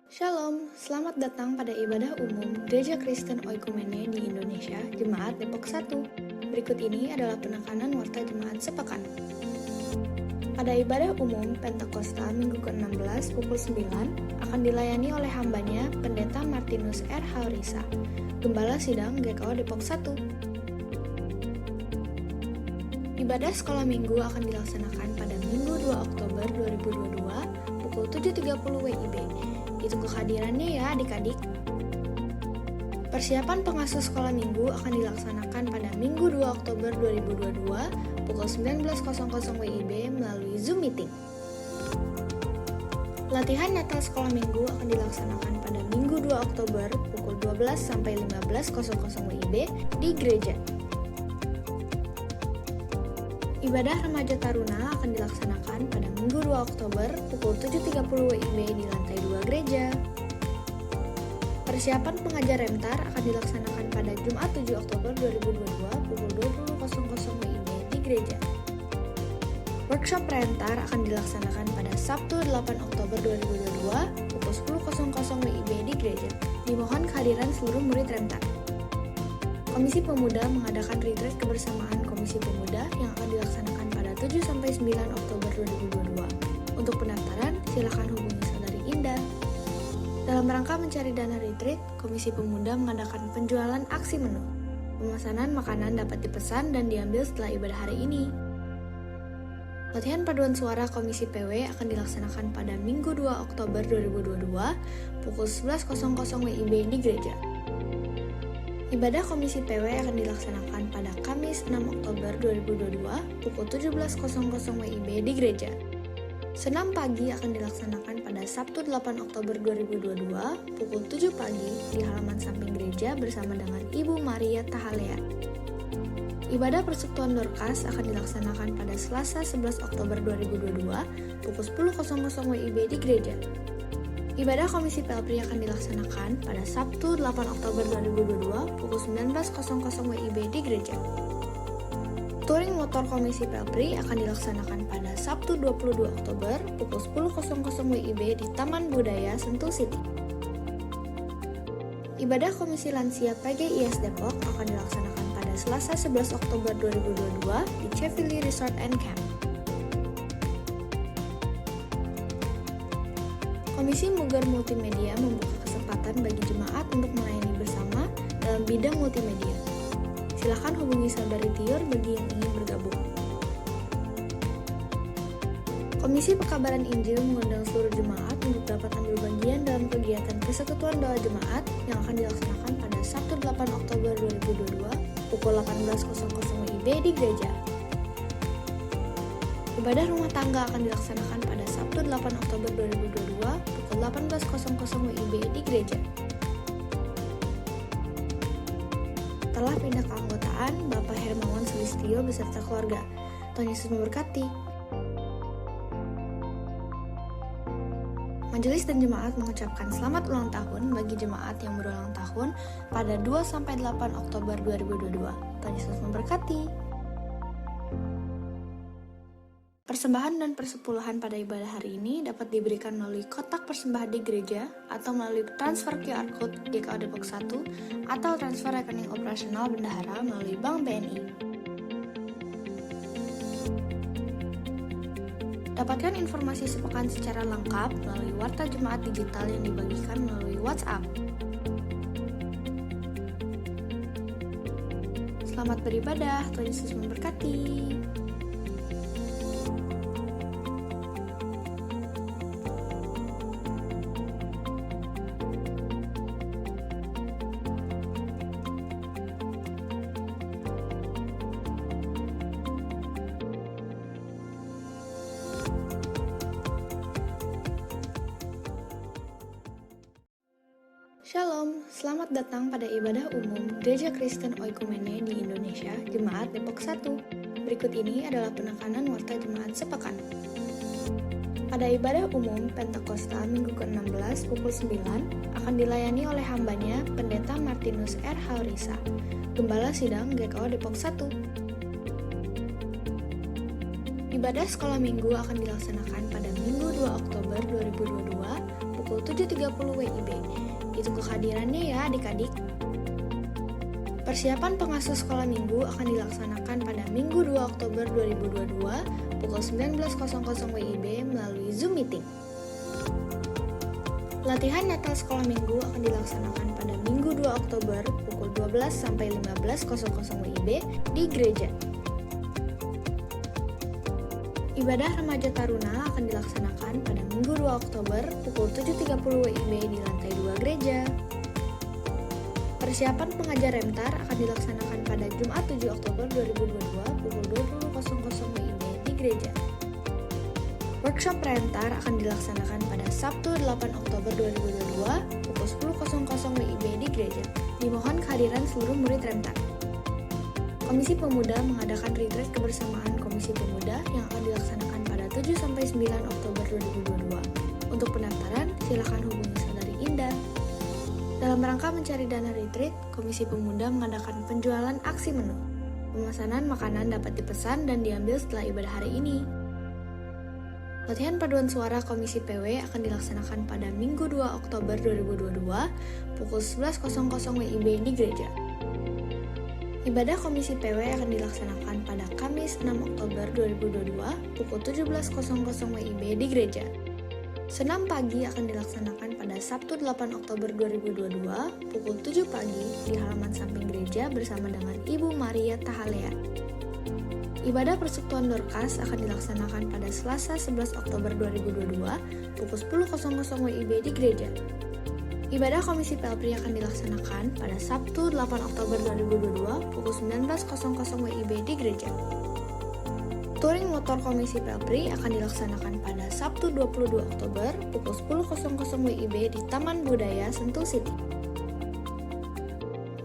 Shalom, selamat datang pada ibadah umum Gereja Kristen Oikumene di Indonesia, Jemaat Depok 1. Berikut ini adalah penekanan warta jemaat sepekan. Pada ibadah umum Pentakosta Minggu ke-16 pukul 9 akan dilayani oleh hambanya Pendeta Martinus R. Haurisa, Gembala Sidang GKO Depok 1. Ibadah sekolah minggu akan dilaksanakan pada Minggu 2 Oktober 2022 pukul 7.30 WIB. Ditunggu kehadirannya ya adik-adik. Persiapan pengasuh sekolah minggu akan dilaksanakan pada Minggu 2 Oktober 2022 pukul 19.00 WIB melalui Zoom Meeting. Latihan Natal sekolah minggu akan dilaksanakan pada Minggu 2 Oktober pukul 12-15.00 WIB di gereja. Ibadah remaja taruna akan dilaksanakan pada Minggu 2 Oktober pukul 7.30 WIB di lantai 2 gereja. Persiapan pengajar Remtar akan dilaksanakan pada Jumat 7 Oktober 2022 pukul 20.00 WIB di gereja. Workshop Rentar akan dilaksanakan pada Sabtu 8 Oktober 2022 pukul 10.00 WIB di gereja. Dimohon kehadiran seluruh murid Rentar. Komisi Pemuda mengadakan retreat kebersamaan Komisi Pemuda yang akan dilaksanakan pada 7-9 Oktober 2022. Untuk pendaftaran, silakan hubungi Saudari Indah. Dalam rangka mencari dana retreat, Komisi Pemuda mengadakan penjualan aksi menu. Pemesanan makanan dapat dipesan dan diambil setelah ibadah hari ini. Latihan paduan suara Komisi PW akan dilaksanakan pada Minggu 2 Oktober 2022 pukul 11.00 WIB di gereja. Ibadah Komisi PW akan dilaksanakan pada Kamis 6 Oktober 2022 pukul 17.00 WIB di gereja. Senam pagi akan dilaksanakan pada Sabtu 8 Oktober 2022 pukul 7 pagi di halaman samping gereja bersama dengan Ibu Maria Tahalea. Ibadah Persekutuan Dorcas akan dilaksanakan pada Selasa 11 Oktober 2022 pukul 10.00 WIB di gereja. Ibadah Komisi Pelpri akan dilaksanakan pada Sabtu 8 Oktober 2022 pukul 19.00 WIB di gereja. Touring motor Komisi Pelpri akan dilaksanakan pada Sabtu 22 Oktober pukul 10.00 WIB di Taman Budaya Sentul City. Ibadah Komisi Lansia PGIS Depok akan dilaksanakan pada Selasa 11 Oktober 2022 di Chevili Resort and Camp. Komisi Mugar Multimedia membuka kesempatan bagi jemaat untuk melayani bersama dalam bidang multimedia. Silakan hubungi Saudari Tiur bagi yang ingin bergabung. Komisi Pekabaran Injil mengundang seluruh jemaat untuk dapat ambil bagian dalam kegiatan Persekutuan Doa Jemaat yang akan dilaksanakan pada Sabtu 8 Oktober 2022 pukul 18.00 WIB di gereja. Ibadah rumah tangga akan dilaksanakan pada Sabtu 8 Oktober 2022 pukul 18.00 WIB di gereja. Setelah pindah keanggotaan, Bapak Hermawan Sulistyo beserta keluarga. Tuhan Yesus memberkati. Majelis dan jemaat mengucapkan selamat ulang tahun bagi jemaat yang berulang tahun pada 2-8 Oktober 2022. Tuhan Yesus memberkati. Persembahan dan persepuluhan pada ibadah hari ini dapat diberikan melalui kotak persembahan di gereja atau melalui transfer QR Code GKO Depok 1 atau transfer rekening operasional bendahara melalui Bank BNI. Dapatkan informasi sepekan secara lengkap melalui warta jemaat digital yang dibagikan melalui WhatsApp. Selamat beribadah, Tuhan Yesus memberkati. Shalom, selamat datang pada ibadah umum Gereja Kristen Oikumene di Indonesia, Jemaat Depok 1. Berikut ini adalah penekanan warta jemaat sepekan. Pada ibadah umum Pentakosta Minggu ke-16 pukul 9 akan dilayani oleh hambanya Pendeta Martinus R. Haurisa, Gembala Sidang GKO Depok 1. Ibadah sekolah minggu akan dilaksanakan pada Minggu 2 Oktober 2022 pukul 7.30 WIB. Ditunggu kehadirannya ya adik-adik. Persiapan pengasuh sekolah minggu akan dilaksanakan pada Minggu 2 Oktober 2022 pukul 19.00 WIB melalui Zoom Meeting. Latihan Natal sekolah minggu akan dilaksanakan pada Minggu 2 Oktober pukul 12 sampai 15.00 WIB di gereja. Ibadah remaja taruna akan dilaksanakan pada Minggu 2 Oktober pukul 7.30 WIB di lantai 2 gereja. Persiapan pengajar Remtar akan dilaksanakan pada Jumat 7 Oktober 2022 pukul 20.00 WIB di gereja. Workshop Rentar akan dilaksanakan pada Sabtu 8 Oktober 2022 pukul 10.00 WIB di gereja. Dimohon kehadiran seluruh murid Rentar. Komisi Pemuda mengadakan retreat kebersamaan Komisi Pemuda yang akan dilaksanakan pada 7-9 Oktober 2022. Untuk pendaftaran, silakan hubungi Saudari Indah. Dalam rangka mencari dana retreat, Komisi Pemuda mengadakan penjualan aksi menu. Pemesanan makanan dapat dipesan dan diambil setelah ibadah hari ini. Latihan paduan suara Komisi PW akan dilaksanakan pada Minggu 2 Oktober 2022 pukul 11.00 WIB di gereja. Ibadah Komisi PW akan dilaksanakan pada Kamis 6 Oktober 2022 pukul 17.00 WIB di gereja. Senam pagi akan dilaksanakan pada Sabtu 8 Oktober 2022 pukul 7 pagi di halaman samping gereja bersama dengan Ibu Maria Tahalea. Ibadah Persekutuan Dorcas akan dilaksanakan pada Selasa 11 Oktober 2022 pukul 10.00 WIB di gereja. Ibadah Komisi Pelpri akan dilaksanakan pada Sabtu 8 Oktober 2022 pukul 19.00 WIB di gereja. Touring motor Komisi Pelpri akan dilaksanakan pada Sabtu 22 Oktober pukul 10.00 WIB di Taman Budaya Sentul City.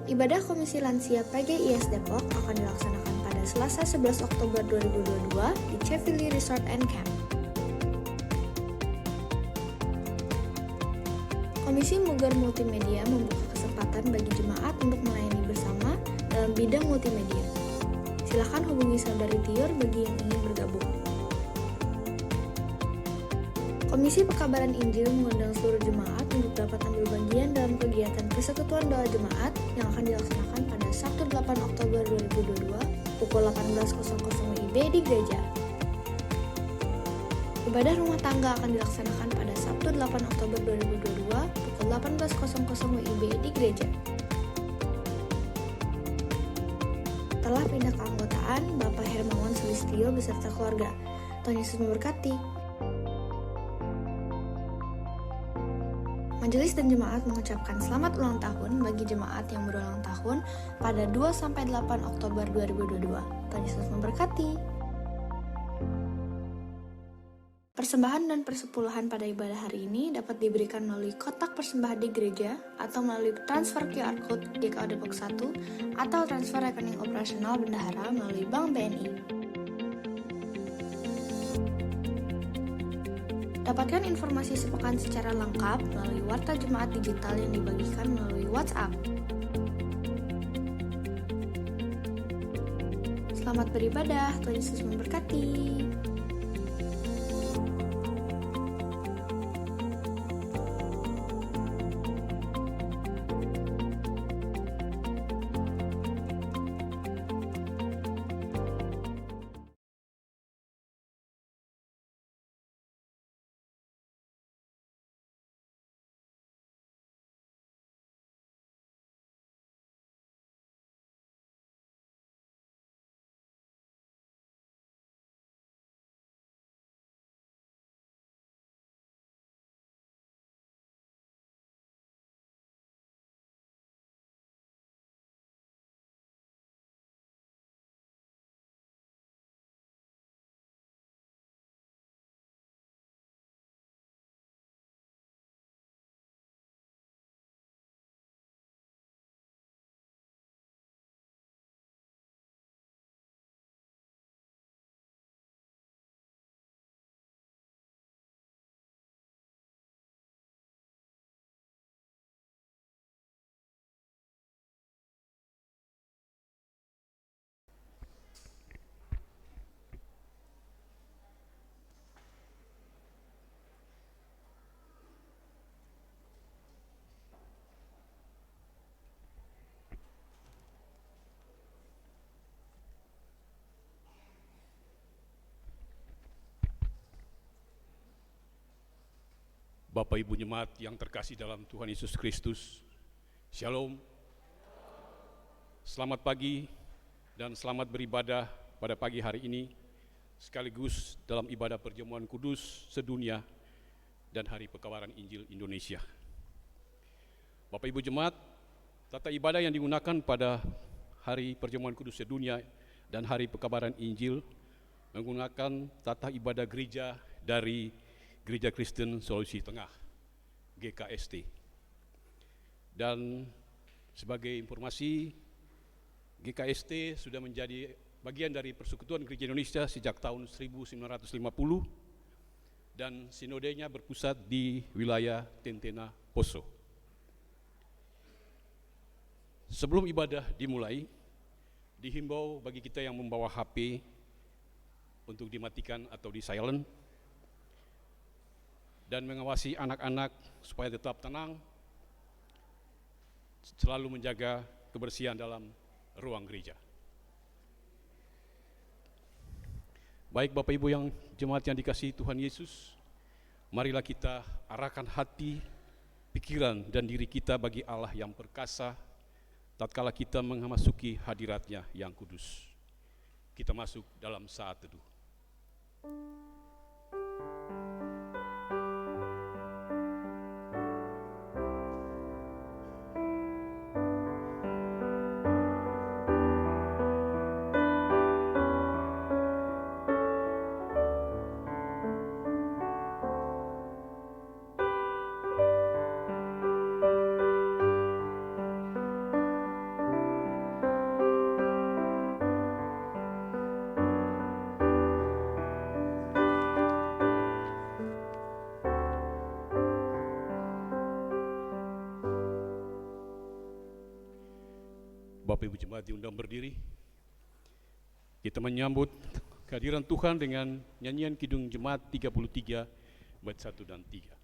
Ibadah Komisi Lansia PGIS Depok akan dilaksanakan pada Selasa 11 Oktober 2022 di Chevili Resort and Camp. Komisi Mugar Multimedia membuka kesempatan bagi jemaat untuk melayani bersama dalam bidang multimedia. Silakan hubungi Saudari Tiur bagi yang ingin bergabung. Komisi Pekabaran Injil mengundang seluruh jemaat untuk dapat ambil bagian dalam kegiatan Persekutuan Doa Jemaat yang akan dilaksanakan pada Sabtu 8 Oktober 2022 pukul 18.00 WIB di gereja. Ibadah rumah tangga akan dilaksanakan pada Sabtu 8 Oktober 2022 pukul 18.00 WIB di gereja. Telah pindah keanggotaan Bapak Hermawan Sulistyo beserta keluarga. Tuhan Yesus memberkati. Majelis dan jemaat mengucapkan selamat ulang tahun bagi jemaat yang berulang tahun pada 2-8 Oktober 2022. Tuhan Yesus memberkati. Persembahan dan persepuluhan pada ibadah hari ini dapat diberikan melalui kotak persembahan di gereja atau melalui transfer QR Code DKO Depok 1 atau transfer rekening operasional bendahara melalui Bank BNI. Dapatkan informasi sepekan secara lengkap melalui Warta Jemaat Digital yang dibagikan melalui WhatsApp. Selamat beribadah, Tuhan Yesus memberkati. Bapak Ibu Jemaat yang terkasih dalam Tuhan Yesus Kristus, Shalom. Selamat pagi dan selamat beribadah pada pagi hari ini, sekaligus dalam ibadah perjamuan kudus sedunia dan Hari Pekabaran Injil Indonesia. Bapak Ibu Jemaat, tata ibadah yang digunakan pada Hari Perjamuan Kudus Sedunia dan Hari Pekabaran Injil menggunakan tata ibadah gereja dari Gereja Kristen Sulawesi Tengah, GKST. Dan sebagai informasi, GKST sudah menjadi bagian dari Persekutuan Gereja Indonesia sejak tahun 1950 dan sinodenya berpusat di wilayah Tentena Poso. Sebelum ibadah dimulai, dihimbau bagi kita yang membawa HP untuk dimatikan atau di silent dan mengawasi anak-anak supaya tetap tenang, selalu menjaga kebersihan dalam ruang gereja. Baik Bapak Ibu yang jemaat yang dikasihi Tuhan Yesus, marilah kita arahkan hati, pikiran dan diri kita bagi Allah yang perkasa tatkala kita memasuki hadirat-Nya yang kudus. Kita masuk dalam saat teduh. Bapak Ibu Jemaat diundang berdiri. Kita menyambut kehadiran Tuhan dengan nyanyian Kidung Jemaat 33 bait 1 dan 3.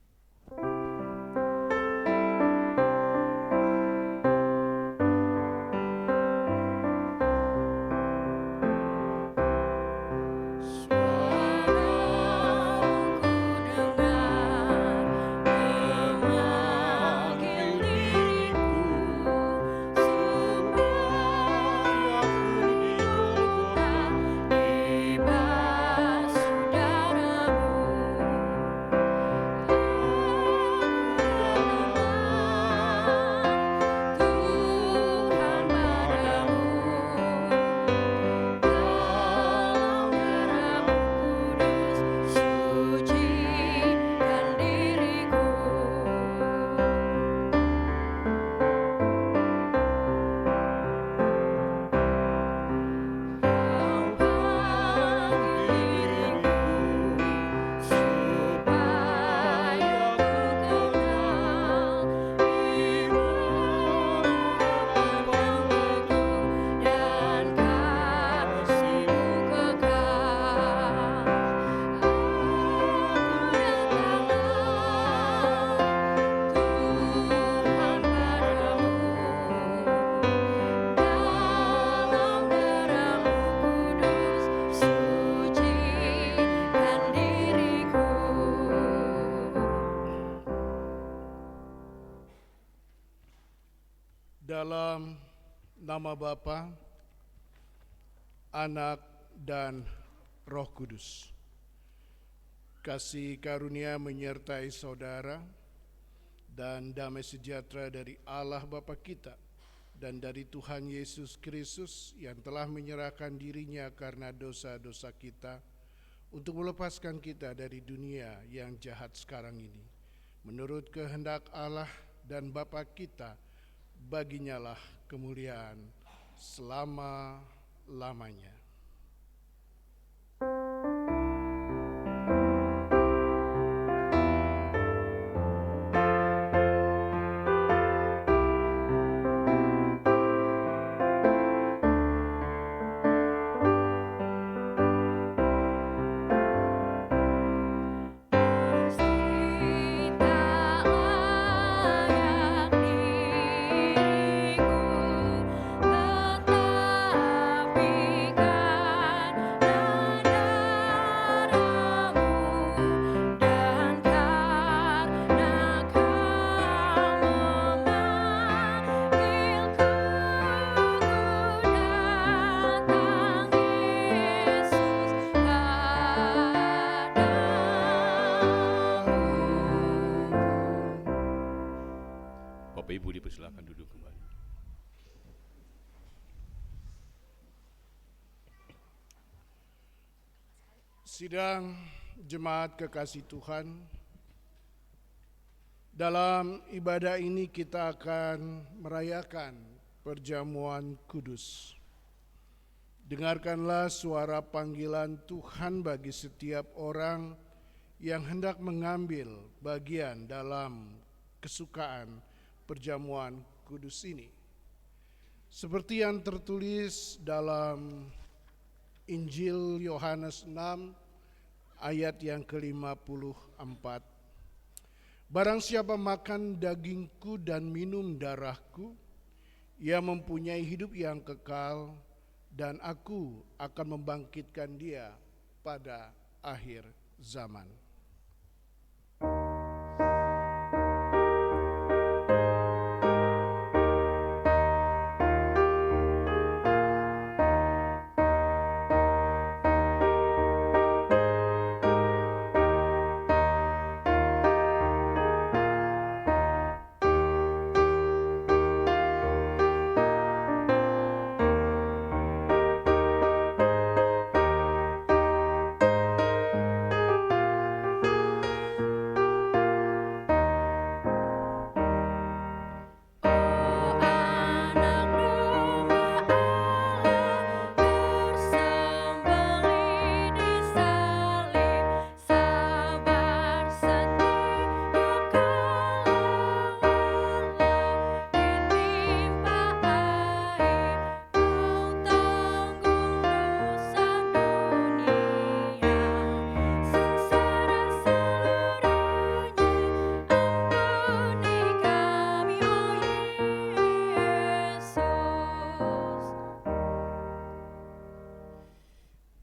Dalam nama Bapa, Anak, dan Roh Kudus. Kasih karunia menyertai saudara dan damai sejahtera dari Allah Bapa kita dan dari Tuhan Yesus Kristus yang telah menyerahkan dirinya karena dosa-dosa kita untuk melepaskan kita dari dunia yang jahat sekarang ini. Menurut kehendak Allah dan Bapa kita, baginya lah kemuliaan selama-lamanya. Tetapi silakan duduk kembali. Sidang jemaat kekasih Tuhan, dalam ibadah ini kita akan merayakan perjamuan kudus. Dengarkanlah suara panggilan Tuhan bagi setiap orang yang hendak mengambil bagian dalam kesukaan perjamuan kudus ini. Seperti yang tertulis dalam Injil Yohanes 6 ayat yang ke-54. Barang siapa makan dagingku dan minum darahku, ia mempunyai hidup yang kekal, dan aku akan membangkitkan dia pada akhir zaman.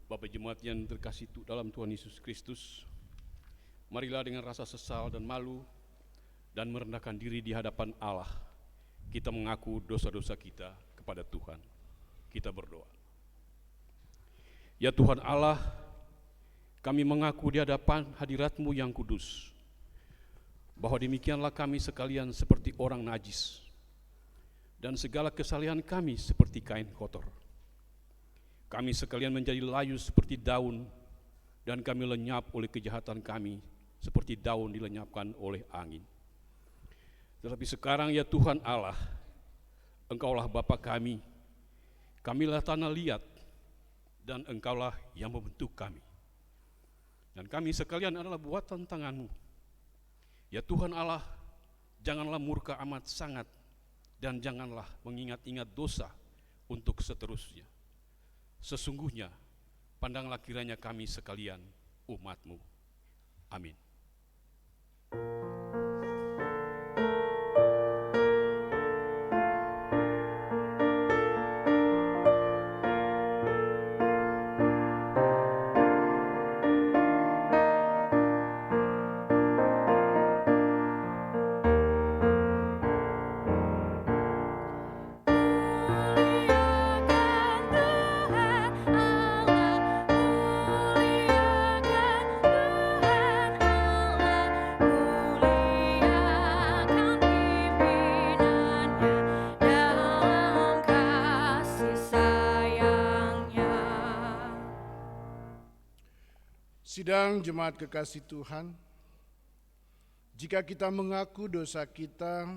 Bapak jemaat yang terkasih dalam Tuhan Yesus Kristus, marilah dengan rasa sesal dan malu dan merendahkan diri di hadapan Allah, kita mengaku dosa-dosa kita kepada Tuhan. Kita berdoa. Ya Tuhan Allah, kami mengaku di hadapan hadirat-Mu yang kudus, bahwa demikianlah kami sekalian seperti orang najis, dan segala kesalahan kami seperti kain kotor. Kami sekalian menjadi layu seperti daun, dan kami lenyap oleh kejahatan kami seperti daun dilenyapkan oleh angin. Tetapi sekarang ya Tuhan Allah, Engkaulah Bapa kami, kamilah tanah liat, dan Engkaulah yang membentuk kami. Dan kami sekalian adalah buatan tangan-Mu. Ya Tuhan Allah, janganlah murka amat sangat, dan janganlah mengingat-ingat dosa untuk seterusnya. Sesungguhnya, pandanglah kiranya kami sekalian umat-Mu. Amin. Sidang jemaat kekasih Tuhan, jika kita mengaku dosa kita,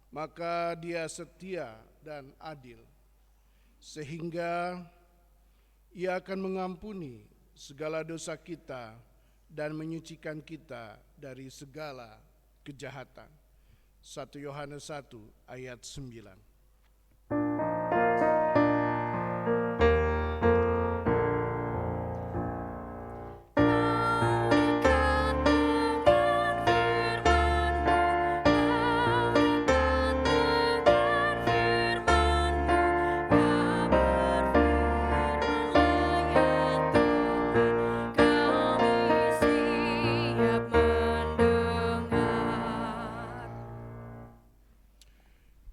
maka Dia setia dan adil, sehingga Ia akan mengampuni segala dosa kita dan menyucikan kita dari segala kejahatan. 1 Yohanes 1 ayat 9.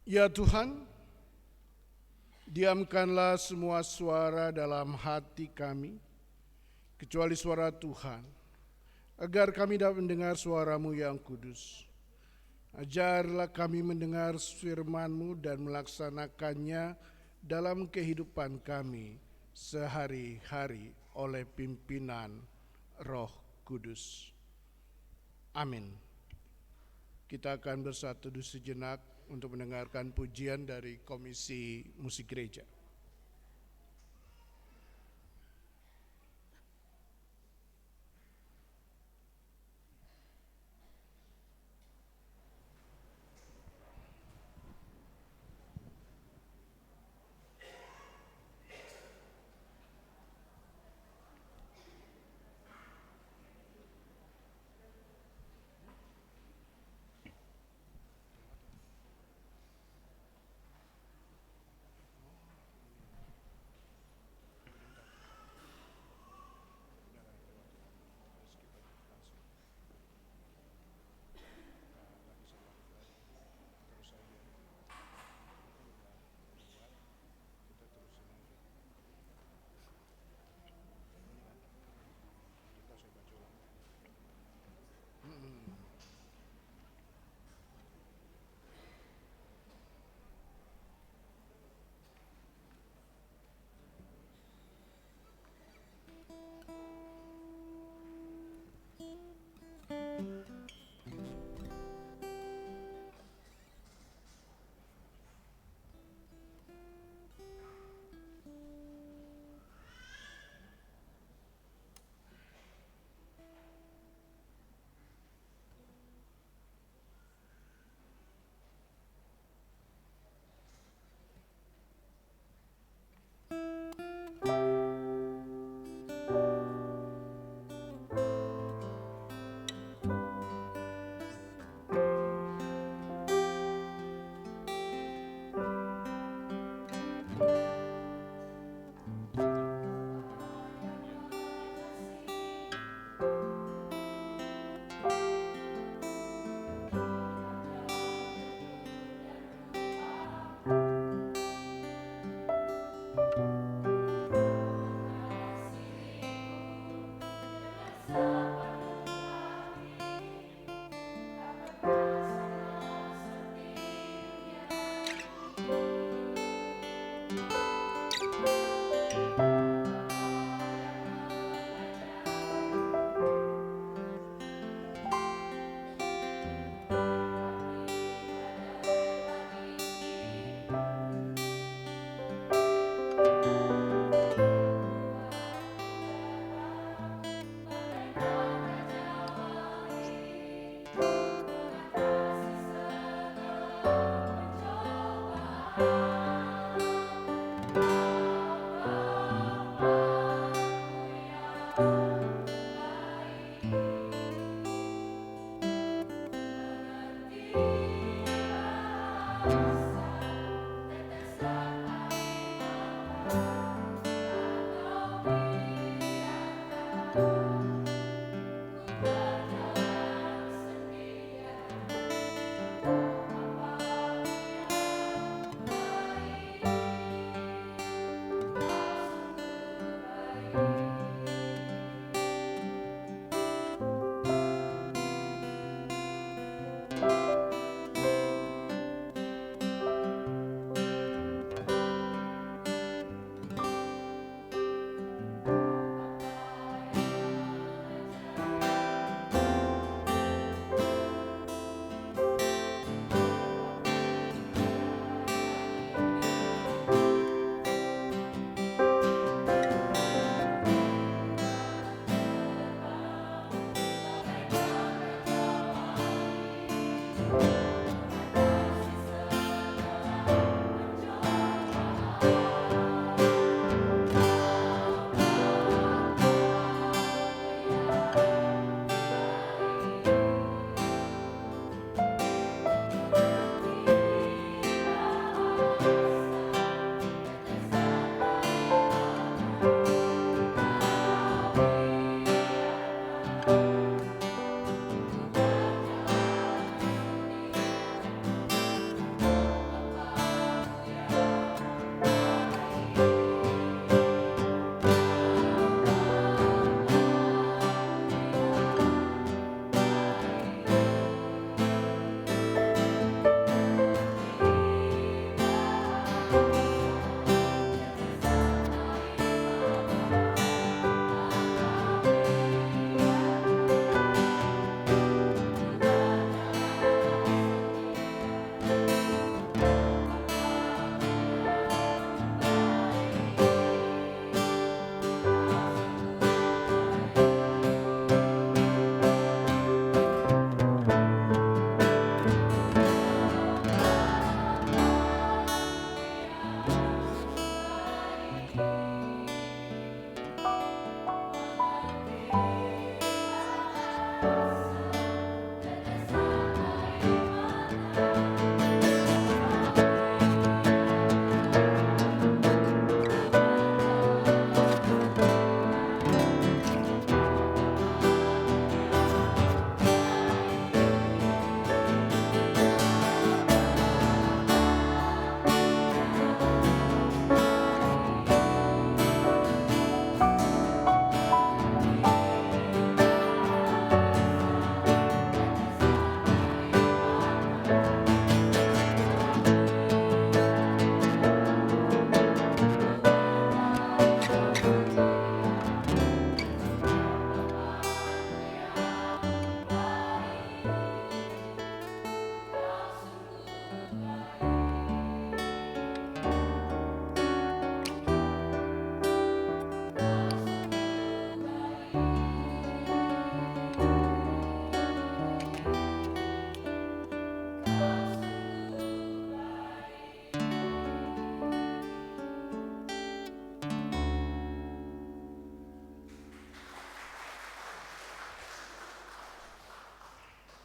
Ya Tuhan, diamkanlah semua suara dalam hati kami, kecuali suara Tuhan, agar kami dapat mendengar suara-Mu yang kudus. Ajarlah kami mendengar firman-Mu dan melaksanakannya dalam kehidupan kami sehari-hari oleh pimpinan Roh Kudus. Amin. Kita akan bersatu sejenak untuk mendengarkan pujian dari Komisi Musik Gereja.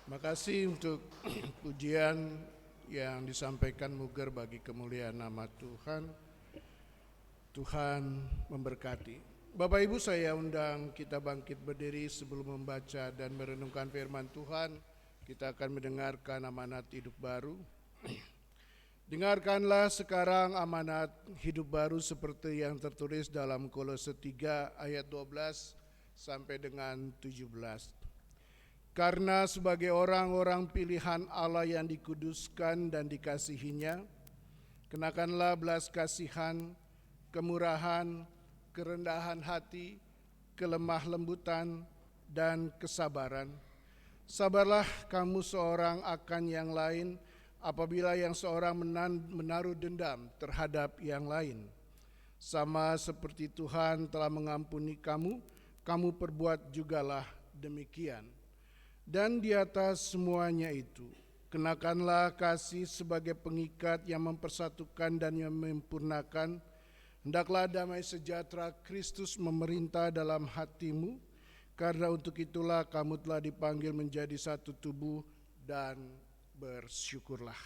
Terima kasih untuk pujian yang disampaikan Muger bagi kemuliaan nama Tuhan. Tuhan memberkati. Bapak Ibu, saya undang kita bangkit berdiri sebelum membaca dan merenungkan firman Tuhan. Kita akan mendengarkan amanat hidup baru. Dengarkanlah sekarang amanat hidup baru seperti yang tertulis dalam Kolose 3 ayat 12 sampai dengan 17. Karena sebagai orang-orang pilihan Allah yang dikuduskan dan dikasihinya, kenakanlah belas kasihan, kemurahan, kerendahan hati, kelemah lembutan, dan kesabaran. Sabarlah kamu seorang akan yang lain apabila yang seorang menaruh dendam terhadap yang lain. Sama seperti Tuhan telah mengampuni kamu, kamu perbuat jugalah demikian. Dan di atas semuanya itu, kenakanlah kasih sebagai pengikat yang mempersatukan dan yang menyempurnakan. Hendaklah damai sejahtera Kristus memerintah dalam hatimu, karena untuk itulah kamu telah dipanggil menjadi satu tubuh, dan bersyukurlah.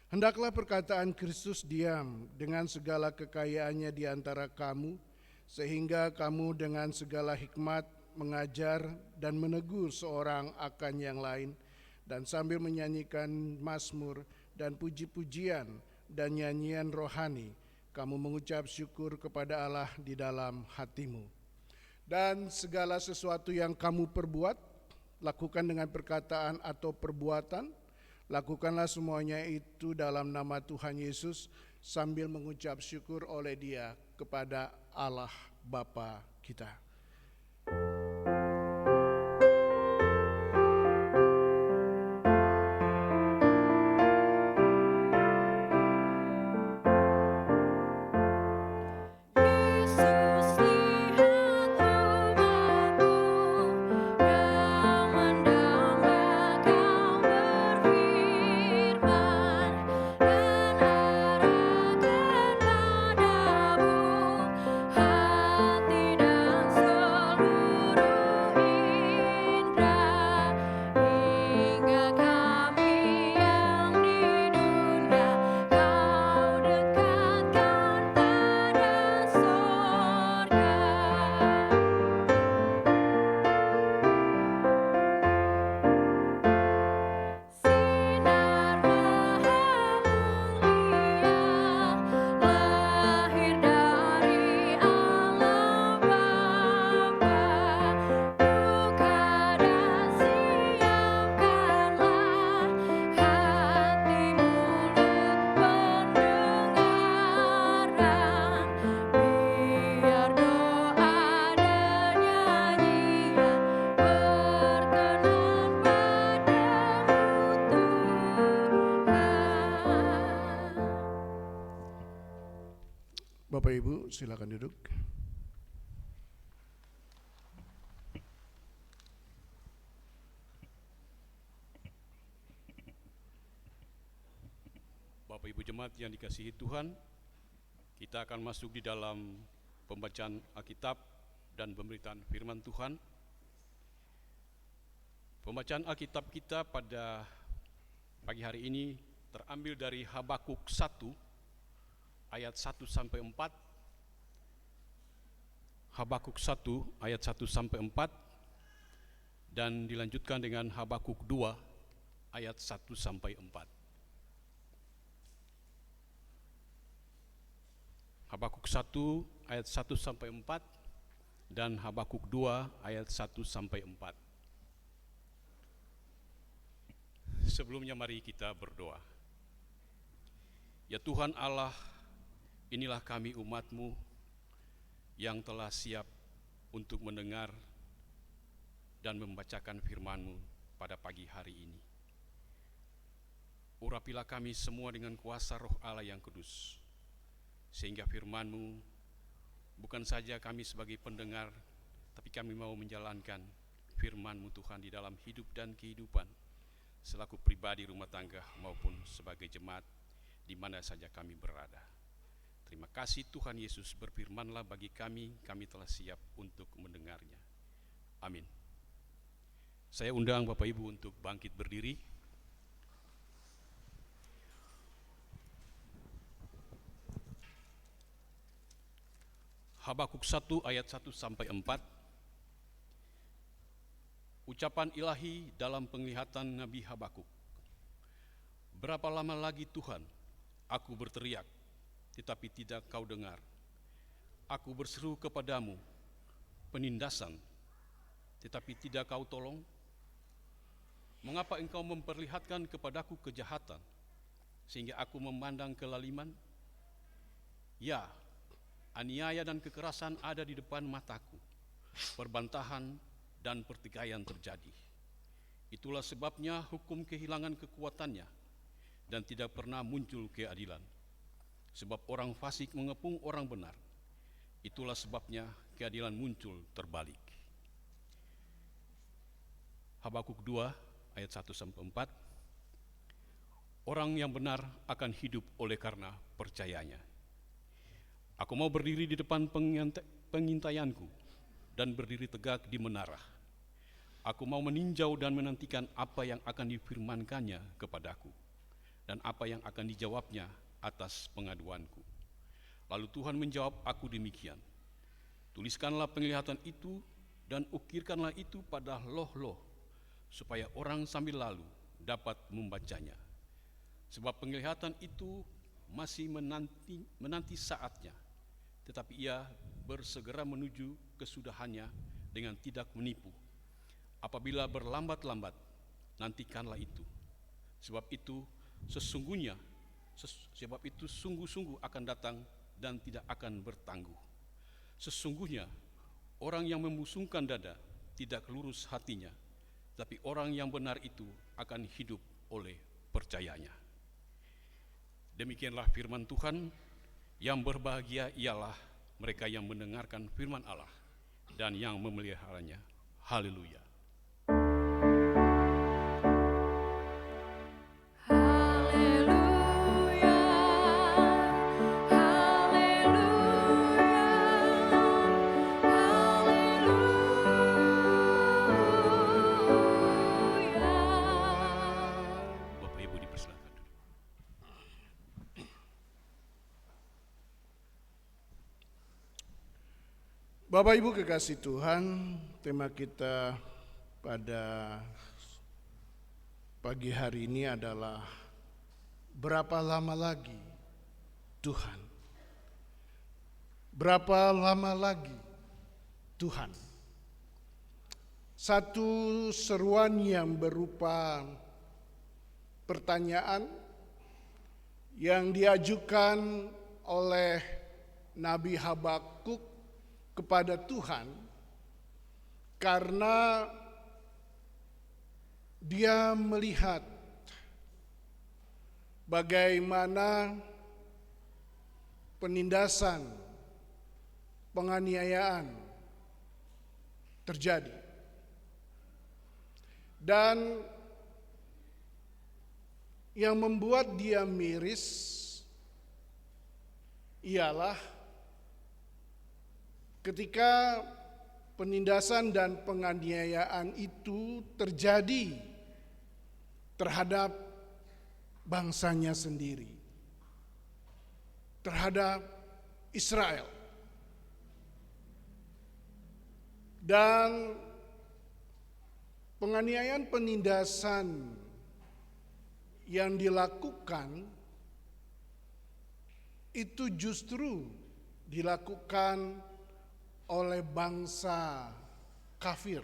Hendaklah perkataan Kristus diam dengan segala kekayaannya di antara kamu, sehingga kamu dengan segala hikmat mengajar dan menegur seorang akan yang lain, dan sambil menyanyikan mazmur dan puji-pujian dan nyanyian rohani, kamu mengucap syukur kepada Allah di dalam hatimu. Dan segala sesuatu yang kamu perbuat, lakukan dengan perkataan atau perbuatan, lakukanlah semuanya itu dalam nama Tuhan Yesus, sambil mengucap syukur oleh Dia kepada Allah Bapa kita. Bapak Ibu, silakan duduk. Bapak Ibu jemaat yang dikasihi Tuhan, kita akan masuk di dalam pembacaan Alkitab dan pemberitaan firman Tuhan. Pembacaan Alkitab kita pada pagi hari ini terambil dari Habakuk 1 ayat 1 sampai 4. Habakuk 1 ayat 1 sampai 4 dan dilanjutkan dengan Habakuk 2 ayat 1 sampai 4. Habakuk 1 ayat 1 sampai 4 dan Habakuk 2 ayat 1 sampai 4. Sebelumnya mari kita berdoa. Ya Tuhan Allah, inilah kami umat-Mu yang telah siap untuk mendengar dan membacakan firman-Mu pada pagi hari ini. Urapilah kami semua dengan kuasa Roh Allah yang kudus, sehingga firman-Mu bukan saja kami sebagai pendengar, tapi kami mau menjalankan firman-Mu Tuhan di dalam hidup dan kehidupan, selaku pribadi rumah tangga maupun sebagai jemaat di mana saja kami berada. Terima kasih Tuhan Yesus, berfirmanlah bagi kami, kami telah siap untuk mendengarnya. Amin. Saya undang Bapak Ibu untuk bangkit berdiri. Habakuk 1 ayat 1 sampai 4. Ucapan ilahi dalam penglihatan Nabi Habakuk. Berapa lama lagi Tuhan, aku berteriak, tetapi tidak kau dengar. Aku berseru kepadamu, penindasan, tetapi tidak kau tolong. Mengapa engkau memperlihatkan kepadaku kejahatan, sehingga aku memandang kelaliman? Ya, aniaya dan kekerasan ada di depan mataku, perbantahan dan pertikaian terjadi. Itulah sebabnya hukum kehilangan kekuatannya, dan tidak pernah muncul keadilan. Sebab orang fasik mengepung orang benar, itulah sebabnya keadilan muncul terbalik. Habakuk 2 ayat 1 sampai 4. Orang yang benar akan hidup oleh karena percayanya. Aku mau berdiri di depan pengintaianku dan berdiri tegak di menara. Aku mau meninjau dan menantikan apa yang akan difirmankannya kepadaku dan apa yang akan dijawabnya atas pengaduanku. Lalu Tuhan menjawab aku demikian. Tuliskanlah penglihatan itu dan ukirkanlah itu pada loh-loh, supaya orang sambil lalu dapat membacanya. Sebab penglihatan itu masih menanti saatnya, tetapi ia bersegera menuju kesudahannya dengan tidak menipu. Apabila berlambat-lambat, nantikanlah itu. Sebab itu sungguh-sungguh akan datang dan tidak akan bertangguh. Sesungguhnya orang yang membusungkan dada tidak lurus hatinya, tapi orang yang benar itu akan hidup oleh percayanya. Demikianlah firman Tuhan. Yang berbahagia ialah mereka yang mendengarkan firman Allah dan yang memeliharanya. Haleluya. Bapak Ibu kekasih Tuhan, tema kita pada pagi hari ini adalah berapa lama lagi Tuhan? Berapa lama lagi Tuhan? Satu seruan yang berupa pertanyaan yang diajukan oleh Nabi Habakuk kepada Tuhan, karena dia melihat bagaimana penindasan, penganiayaan terjadi. Dan yang membuat dia miris ialah ketika penindasan dan penganiayaan itu terjadi terhadap bangsanya sendiri, terhadap Israel. Dan penganiayaan penindasan yang dilakukan itu justru dilakukan oleh bangsa kafir,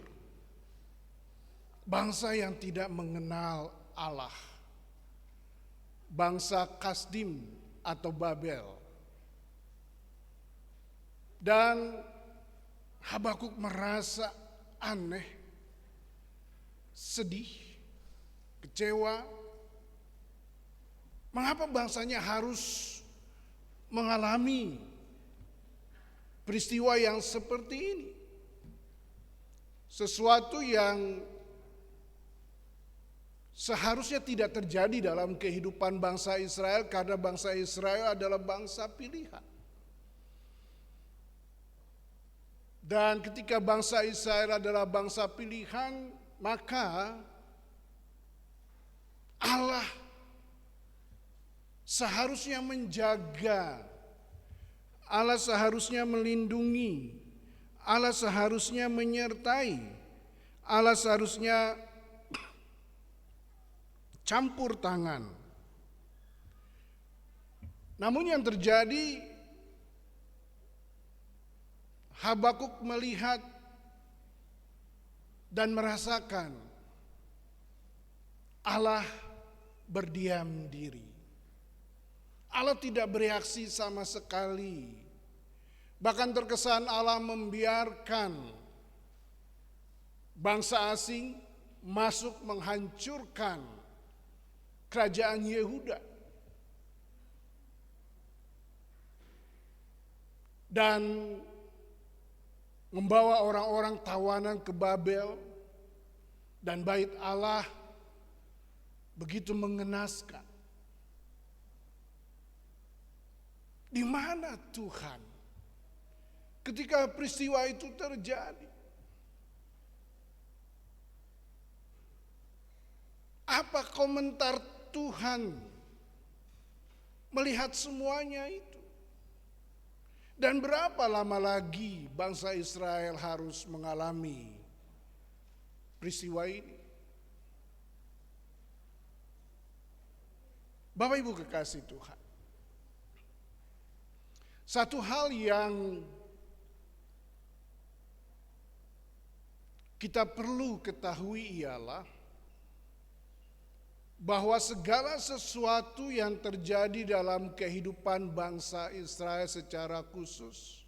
bangsa yang tidak mengenal Allah, bangsa Kasdim atau Babel. Dan Habakuk merasa aneh, sedih, kecewa. Mengapa bangsanya harus mengalami peristiwa yang seperti ini? Sesuatu yang seharusnya tidak terjadi dalam kehidupan bangsa Israel, karena bangsa Israel adalah bangsa pilihan. Dan ketika bangsa Israel adalah bangsa pilihan, maka Allah seharusnya menjaga, Allah seharusnya melindungi, Allah seharusnya menyertai, Allah seharusnya campur tangan. Namun yang terjadi, Habakuk melihat dan merasakan Allah berdiam diri. Allah tidak bereaksi sama sekali. Bahkan terkesan Allah membiarkan bangsa asing masuk menghancurkan kerajaan Yehuda. Dan membawa orang-orang tawanan ke Babel, dan bait Allah begitu mengenaskan. Di mana Tuhan ketika peristiwa itu terjadi? Apa komentar Tuhan melihat semuanya itu? Dan berapa lama lagi bangsa Israel harus mengalami peristiwa ini? Bapak Ibu kekasih Tuhan, satu hal yang kita perlu ketahui ialah bahwa segala sesuatu yang terjadi dalam kehidupan bangsa Israel secara khusus,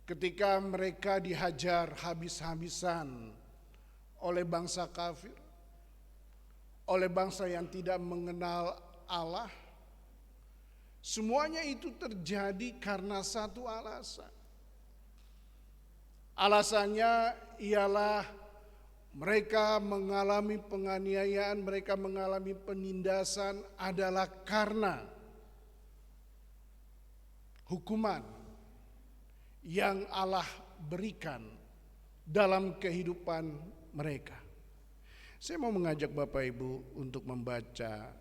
ketika mereka dihajar habis-habisan oleh bangsa kafir, oleh bangsa yang tidak mengenal Allah, semuanya itu terjadi karena satu alasan. Alasannya ialah mereka mengalami penganiayaan, mereka mengalami penindasan adalah karena hukuman yang Allah berikan dalam kehidupan mereka. Saya mau mengajak Bapak Ibu untuk membaca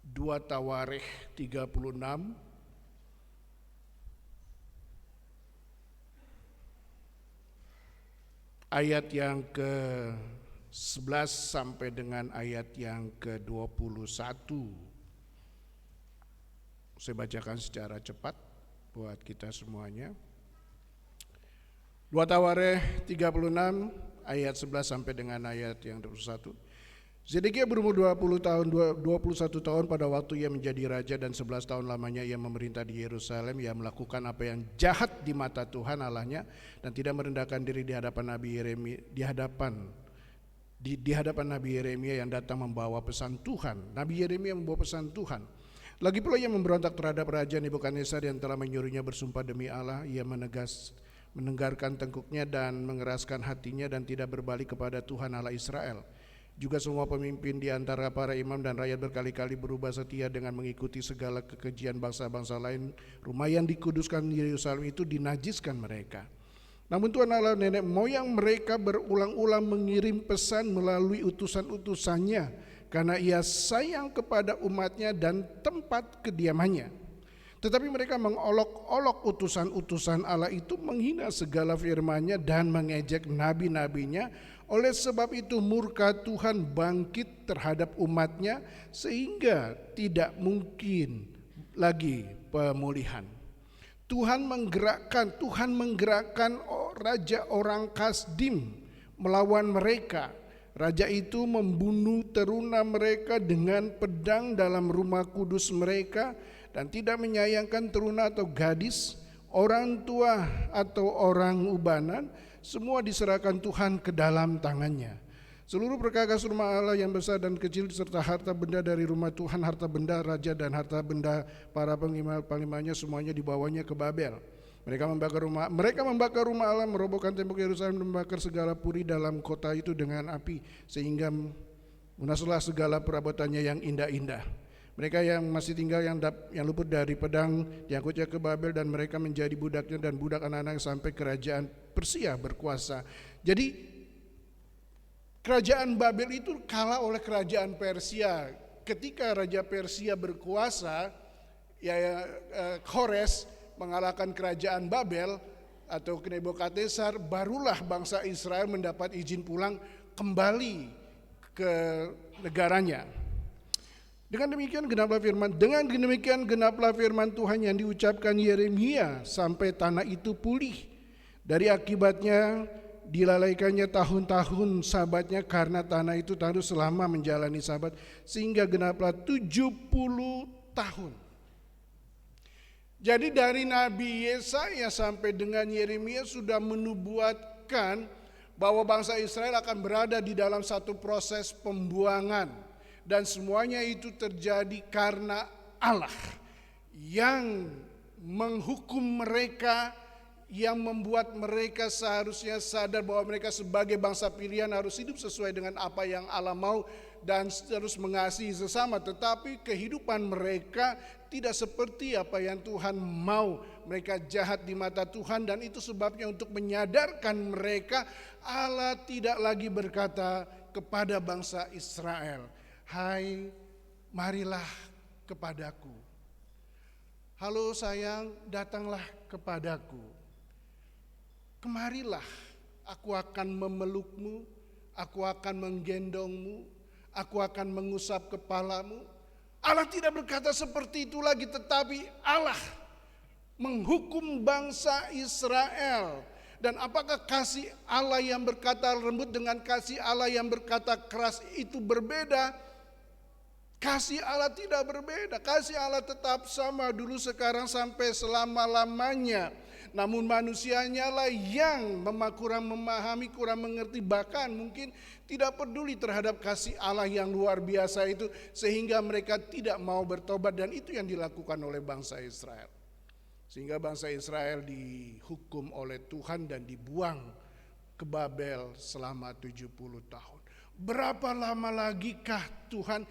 2 Tawarikh 36 ayat yang ke-11 sampai dengan ayat yang ke-21. Saya bacakan secara cepat buat kita semuanya. 2 Tawarikh 36 ayat 11 sampai dengan ayat yang 21. Zedekia berumur 21 tahun pada waktu ia menjadi raja, dan 11 tahun lamanya ia memerintah di Yerusalem. Ia melakukan apa yang jahat di mata Tuhan Allahnya dan tidak merendahkan diri di hadapan Nabi Yeremia, di hadapan Nabi Yeremia yang datang membawa pesan Tuhan. Nabi Yeremia membawa pesan Tuhan. Lagi pula ia memberontak terhadap Raja Nebukadnezar yang telah menyuruhnya bersumpah demi Allah. Ia menenggarkan tengkuknya dan mengeraskan hatinya dan tidak berbalik kepada Tuhan Allah Israel. Juga semua pemimpin di antara para imam dan rakyat berkali-kali berubah setia dengan mengikuti segala kekejian bangsa-bangsa lain. Rumah yang dikuduskan di Yerusalem itu dinajiskan mereka. Namun Tuhan Allah nenek moyang mereka berulang-ulang mengirim pesan melalui utusan-utusannya, karena ia sayang kepada umatnya dan tempat kediamannya. Tetapi mereka mengolok-olok utusan-utusan Allah itu, menghina segala firman-Nya dan mengejek nabi-nabinya. Oleh sebab itu murka Tuhan bangkit terhadap umatnya sehingga tidak mungkin lagi pemulihan. Tuhan menggerakkan raja orang Kasdim melawan mereka. Raja itu membunuh teruna mereka dengan pedang dalam rumah kudus mereka dan tidak menyayangkan teruna atau gadis, orang tua atau orang ubanan. Semua diserahkan Tuhan ke dalam tangannya. Seluruh perkakas rumah Allah yang besar dan kecil serta harta benda dari rumah Tuhan, harta benda raja dan harta benda para panglima-panglimanya semuanya dibawanya ke Babel. Mereka membakar rumah Allah, merobohkan tembok Yerusalem, membakar segala puri dalam kota itu dengan api, sehingga munaslah segala perabotannya yang indah-indah. Mereka yang masih tinggal yang luput dari pedang diangkutnya ke Babel, dan mereka menjadi budaknya dan budak anak-anak sampai kerajaan Persia berkuasa. Jadi Kerajaan Babel itu kalah oleh kerajaan Persia. Ketika Raja Persia berkuasa, Kores mengalahkan kerajaan Babel atau Nebukadnezar, barulah bangsa Israel mendapat izin pulang kembali ke negaranya. Dengan demikian genaplah firman Tuhan yang diucapkan Yeremia sampai tanah itu pulih. Dari akibatnya dilalaikannya tahun-tahun sabatnya, karena tanah itu harus selama menjalani sabat, sehingga genaplah 70 tahun. Jadi dari Nabi Yesaya sampai dengan Yeremia sudah menubuatkan bahwa bangsa Israel akan berada di dalam satu proses pembuangan. Dan semuanya itu terjadi karena Allah yang menghukum mereka, yang membuat mereka seharusnya sadar bahwa mereka sebagai bangsa pilihan harus hidup sesuai dengan apa yang Allah mau dan harus mengasihi sesama. Tetapi kehidupan mereka tidak seperti apa yang Tuhan mau. Mereka jahat di mata Tuhan, dan itu sebabnya untuk menyadarkan mereka, Allah tidak lagi berkata kepada bangsa Israel, "Hai, marilah kepadaku. Halo sayang, datanglah kepadaku. Kemarilah, aku akan memelukmu, aku akan menggendongmu, aku akan mengusap kepalamu." Allah tidak berkata seperti itu lagi, tetapi Allah menghukum bangsa Israel. Dan apakah kasih Allah yang berkata lembut dengan kasih Allah yang berkata keras itu berbeda? Kasih Allah tidak berbeda. Kasih Allah tetap sama dulu, sekarang, sampai selama-lamanya. Namun manusianya lah yang kurang memahami, kurang mengerti, bahkan mungkin tidak peduli terhadap kasih Allah yang luar biasa itu, sehingga mereka tidak mau bertobat. Dan itu yang dilakukan oleh bangsa Israel. Sehingga bangsa Israel dihukum oleh Tuhan dan dibuang ke Babel selama 70 tahun. Berapa lama lagikah Tuhan?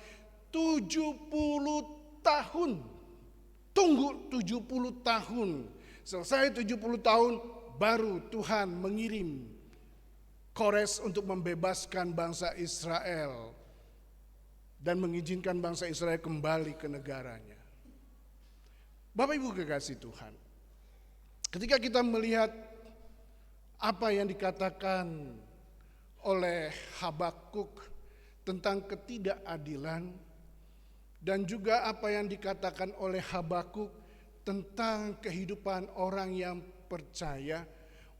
70 tahun. Tunggu 70 tahun. Selesai 70 tahun baru Tuhan mengirim Kores untuk membebaskan bangsa Israel dan mengizinkan bangsa Israel kembali ke negaranya. Bapak Ibu kekasih Tuhan, ketika kita melihat apa yang dikatakan oleh Habakuk tentang ketidakadilan, dan juga apa yang dikatakan oleh Habakuk tentang kehidupan orang yang percaya,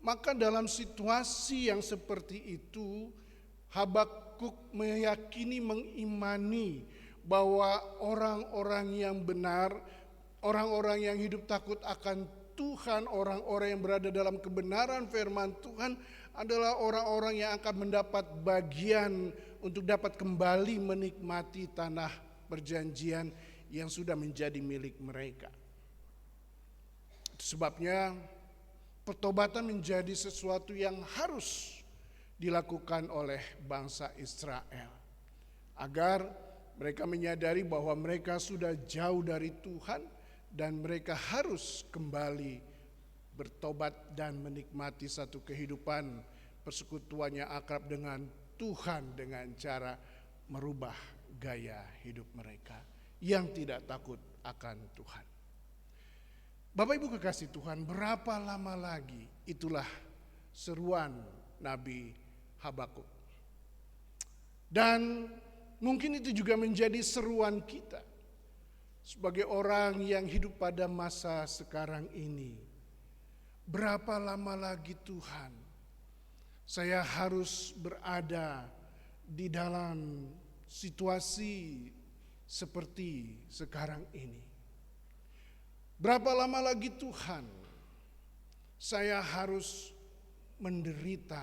maka dalam situasi yang seperti itu, Habakuk meyakini, mengimani bahwa orang-orang yang benar, orang-orang yang hidup takut akan Tuhan, orang-orang yang berada dalam kebenaran firman Tuhan adalah orang-orang yang akan mendapat bagian untuk dapat kembali menikmati tanah perjanjian yang sudah menjadi milik mereka. Itu sebabnya pertobatan menjadi sesuatu yang harus dilakukan oleh bangsa Israel, agar mereka menyadari bahwa mereka sudah jauh dari Tuhan dan mereka harus kembali bertobat dan menikmati satu kehidupan persekutuan yang akrab dengan Tuhan dengan cara merubah gaya hidup mereka yang tidak takut akan Tuhan. Bapak Ibu kekasih Tuhan, berapa lama lagi? Itulah seruan Nabi Habakuk. Dan mungkin itu juga menjadi seruan kita sebagai orang yang hidup pada masa sekarang ini. Berapa lama lagi Tuhan saya harus berada di dalam situasi seperti sekarang ini? Berapa lama lagi Tuhan saya harus menderita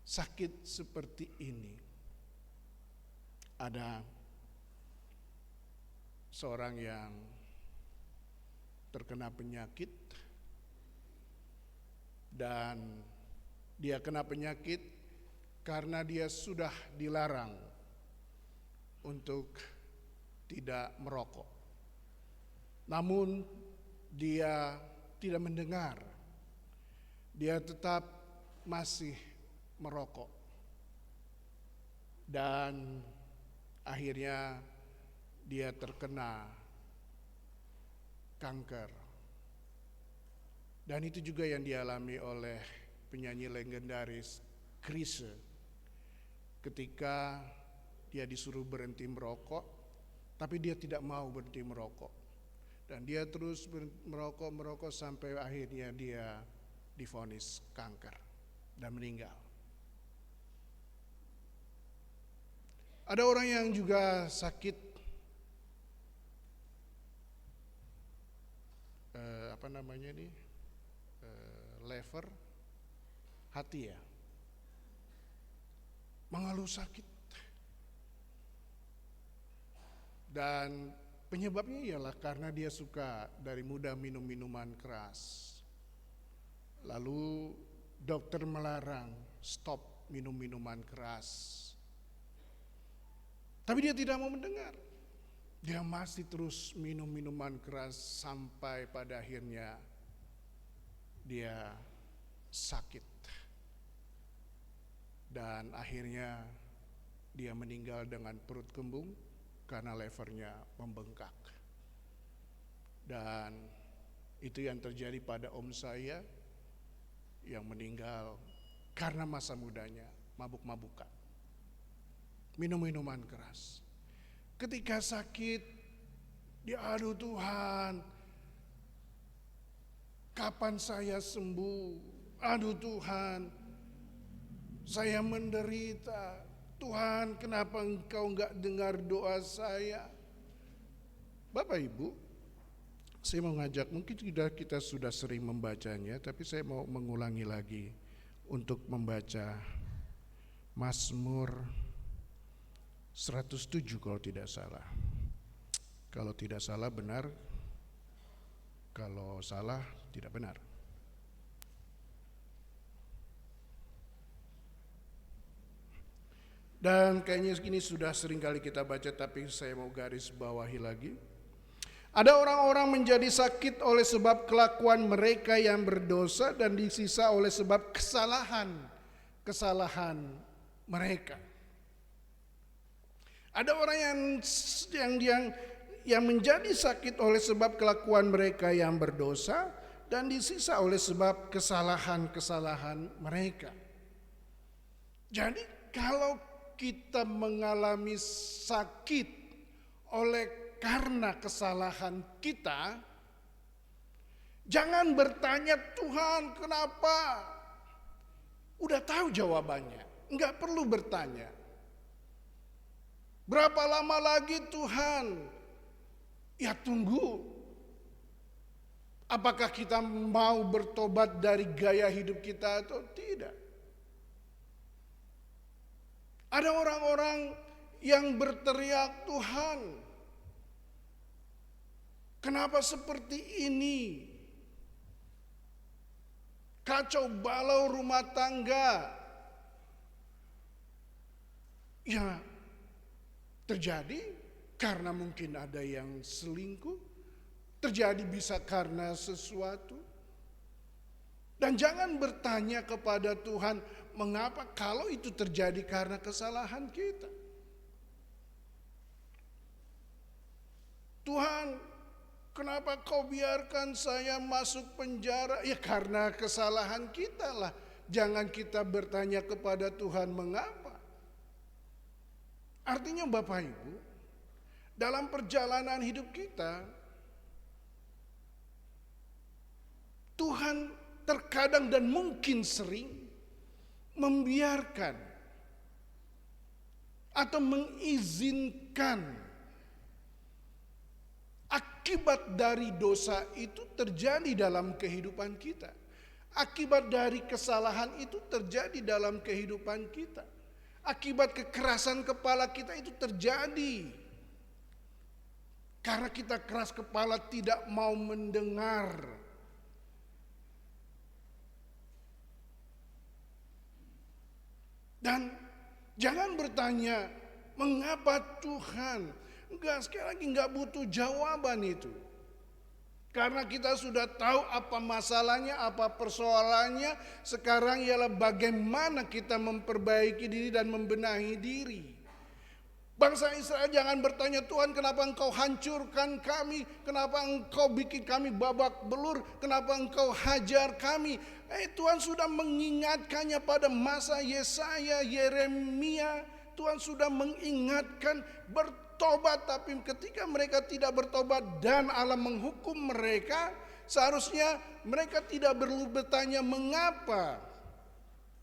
sakit seperti ini? Ada seorang yang terkena penyakit, dan dia kena penyakit karena dia sudah dilarang untuk tidak merokok. Namun dia tidak mendengar, dia tetap masih merokok. dan akhirnya dia terkena kanker. Dan itu juga yang dialami oleh penyanyi legendaris Chrisye ketika dia disuruh berhenti merokok, tapi dia tidak mau berhenti merokok. Dan dia terus merokok sampai akhirnya dia divonis kanker dan meninggal. Ada orang yang juga sakit lever hati ya, mengeluh sakit, dan penyebabnya ialah karena dia suka dari muda minum minuman keras. Lalu dokter melarang stop minum minuman keras, tapi dia tidak mau mendengar. Dia masih terus minum minuman keras sampai pada akhirnya dia sakit. Dan akhirnya dia meninggal dengan perut kembung karena levernya membengkak. Dan itu yang terjadi pada om saya yang meninggal karena masa mudanya mabuk-mabukan, minum minuman keras. Ketika sakit, dia aduh Tuhan, kapan saya sembuh? Aduh Tuhan, saya menderita. Tuhan, kenapa Engkau enggak dengar doa saya? Bapak Ibu, saya mau ngajak, mungkin kita sudah sering membacanya, tapi saya mau mengulangi lagi untuk membaca Mazmur 107 kalau tidak salah. Kalau tidak salah benar, kalau salah tidak benar. Dan kayaknya ini sudah sering kali kita baca, tapi saya mau garis bawahi lagi. Ada orang-orang menjadi sakit oleh sebab kelakuan mereka yang berdosa dan disisa oleh sebab kesalahan mereka. Ada orang yang menjadi sakit oleh sebab kelakuan mereka yang berdosa dan disisa oleh sebab kesalahan mereka. Jadi kalau kita mengalami sakit karena kesalahan kita, jangan bertanya Tuhan kenapa, udah tahu jawabannya, enggak perlu bertanya. Berapa lama lagi Tuhan? Ya tunggu. Apakah kita mau bertobat dari gaya hidup kita atau tidak? Ada orang-orang yang berteriak, Tuhan, kenapa seperti ini? Kacau balau rumah tangga. Ya, terjadi karena mungkin ada yang selingkuh, terjadi bisa karena sesuatu. Dan jangan bertanya kepada Tuhan, mengapa kalau itu terjadi karena kesalahan kita. Tuhan, kenapa kau biarkan saya masuk penjara? Ya karena kesalahan kita lah. Jangan kita bertanya kepada Tuhan mengapa. Artinya Bapak Ibu, dalam perjalanan hidup kita, Tuhan terkadang dan mungkin sering membiarkan atau mengizinkan akibat dari dosa itu terjadi dalam kehidupan kita. Akibat dari kesalahan itu terjadi dalam kehidupan kita. Akibat kekerasan kepala kita itu terjadi karena kita keras kepala, tidak mau mendengar. Dan jangan bertanya, mengapa Tuhan? Enggak, sekali lagi enggak butuh jawaban itu. Karena kita sudah tahu apa masalahnya, apa persoalannya. Sekarang ialah bagaimana kita memperbaiki diri dan membenahi diri. Bangsa Israel jangan bertanya, Tuhan kenapa engkau hancurkan kami? Kenapa engkau bikin kami babak belur? Kenapa engkau hajar kami? Tuhan sudah mengingatkannya pada masa Yesaya, Yeremia. Tuhan sudah mengingatkan bertobat, tapi ketika mereka tidak bertobat dan Allah menghukum mereka, seharusnya mereka tidak perlu bertanya mengapa,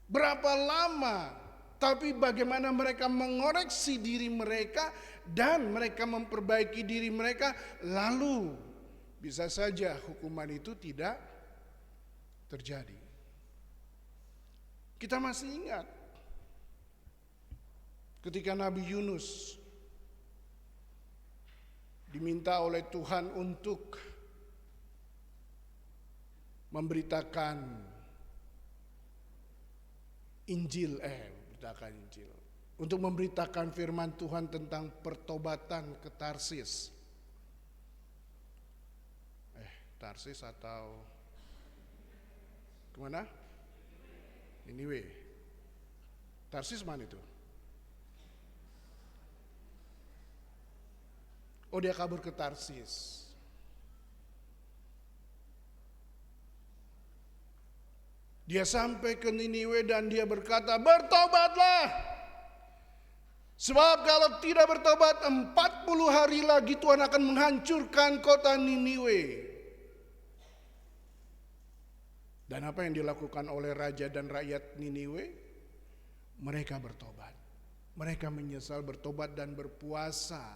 berapa lama. Tapi bagaimana mereka mengoreksi diri mereka dan mereka memperbaiki diri mereka, lalu bisa saja hukuman itu tidak terjadi. Kita masih ingat ketika Nabi Yunus diminta oleh Tuhan untuk memberitakan Injil, untuk memberitakan firman Tuhan tentang pertobatan ke Tarsis. Tarsis atau kemana? Niniwe. Tarsis mana itu? Oh, dia kabur ke Tarsis. Dia sampai ke Niniwe dan dia berkata, bertobatlah. Sebab kalau tidak bertobat 40 hari lagi Tuhan akan menghancurkan kota Niniwe. Dan apa yang dilakukan oleh raja dan rakyat Niniwe? Mereka bertobat. Mereka menyesal, bertobat dan berpuasa.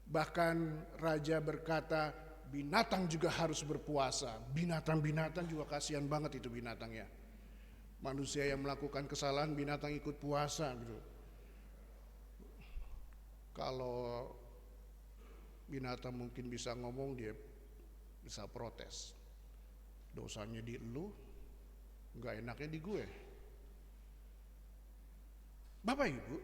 Bahkan raja berkata, binatang juga harus berpuasa. Binatang-binatang juga kasihan banget itu binatangnya. Manusia yang melakukan kesalahan, binatang ikut puasa gitu. Kalau binatang mungkin bisa ngomong, dia bisa protes. Dosanya di lu, gak enaknya di gue. Bapak Ibu,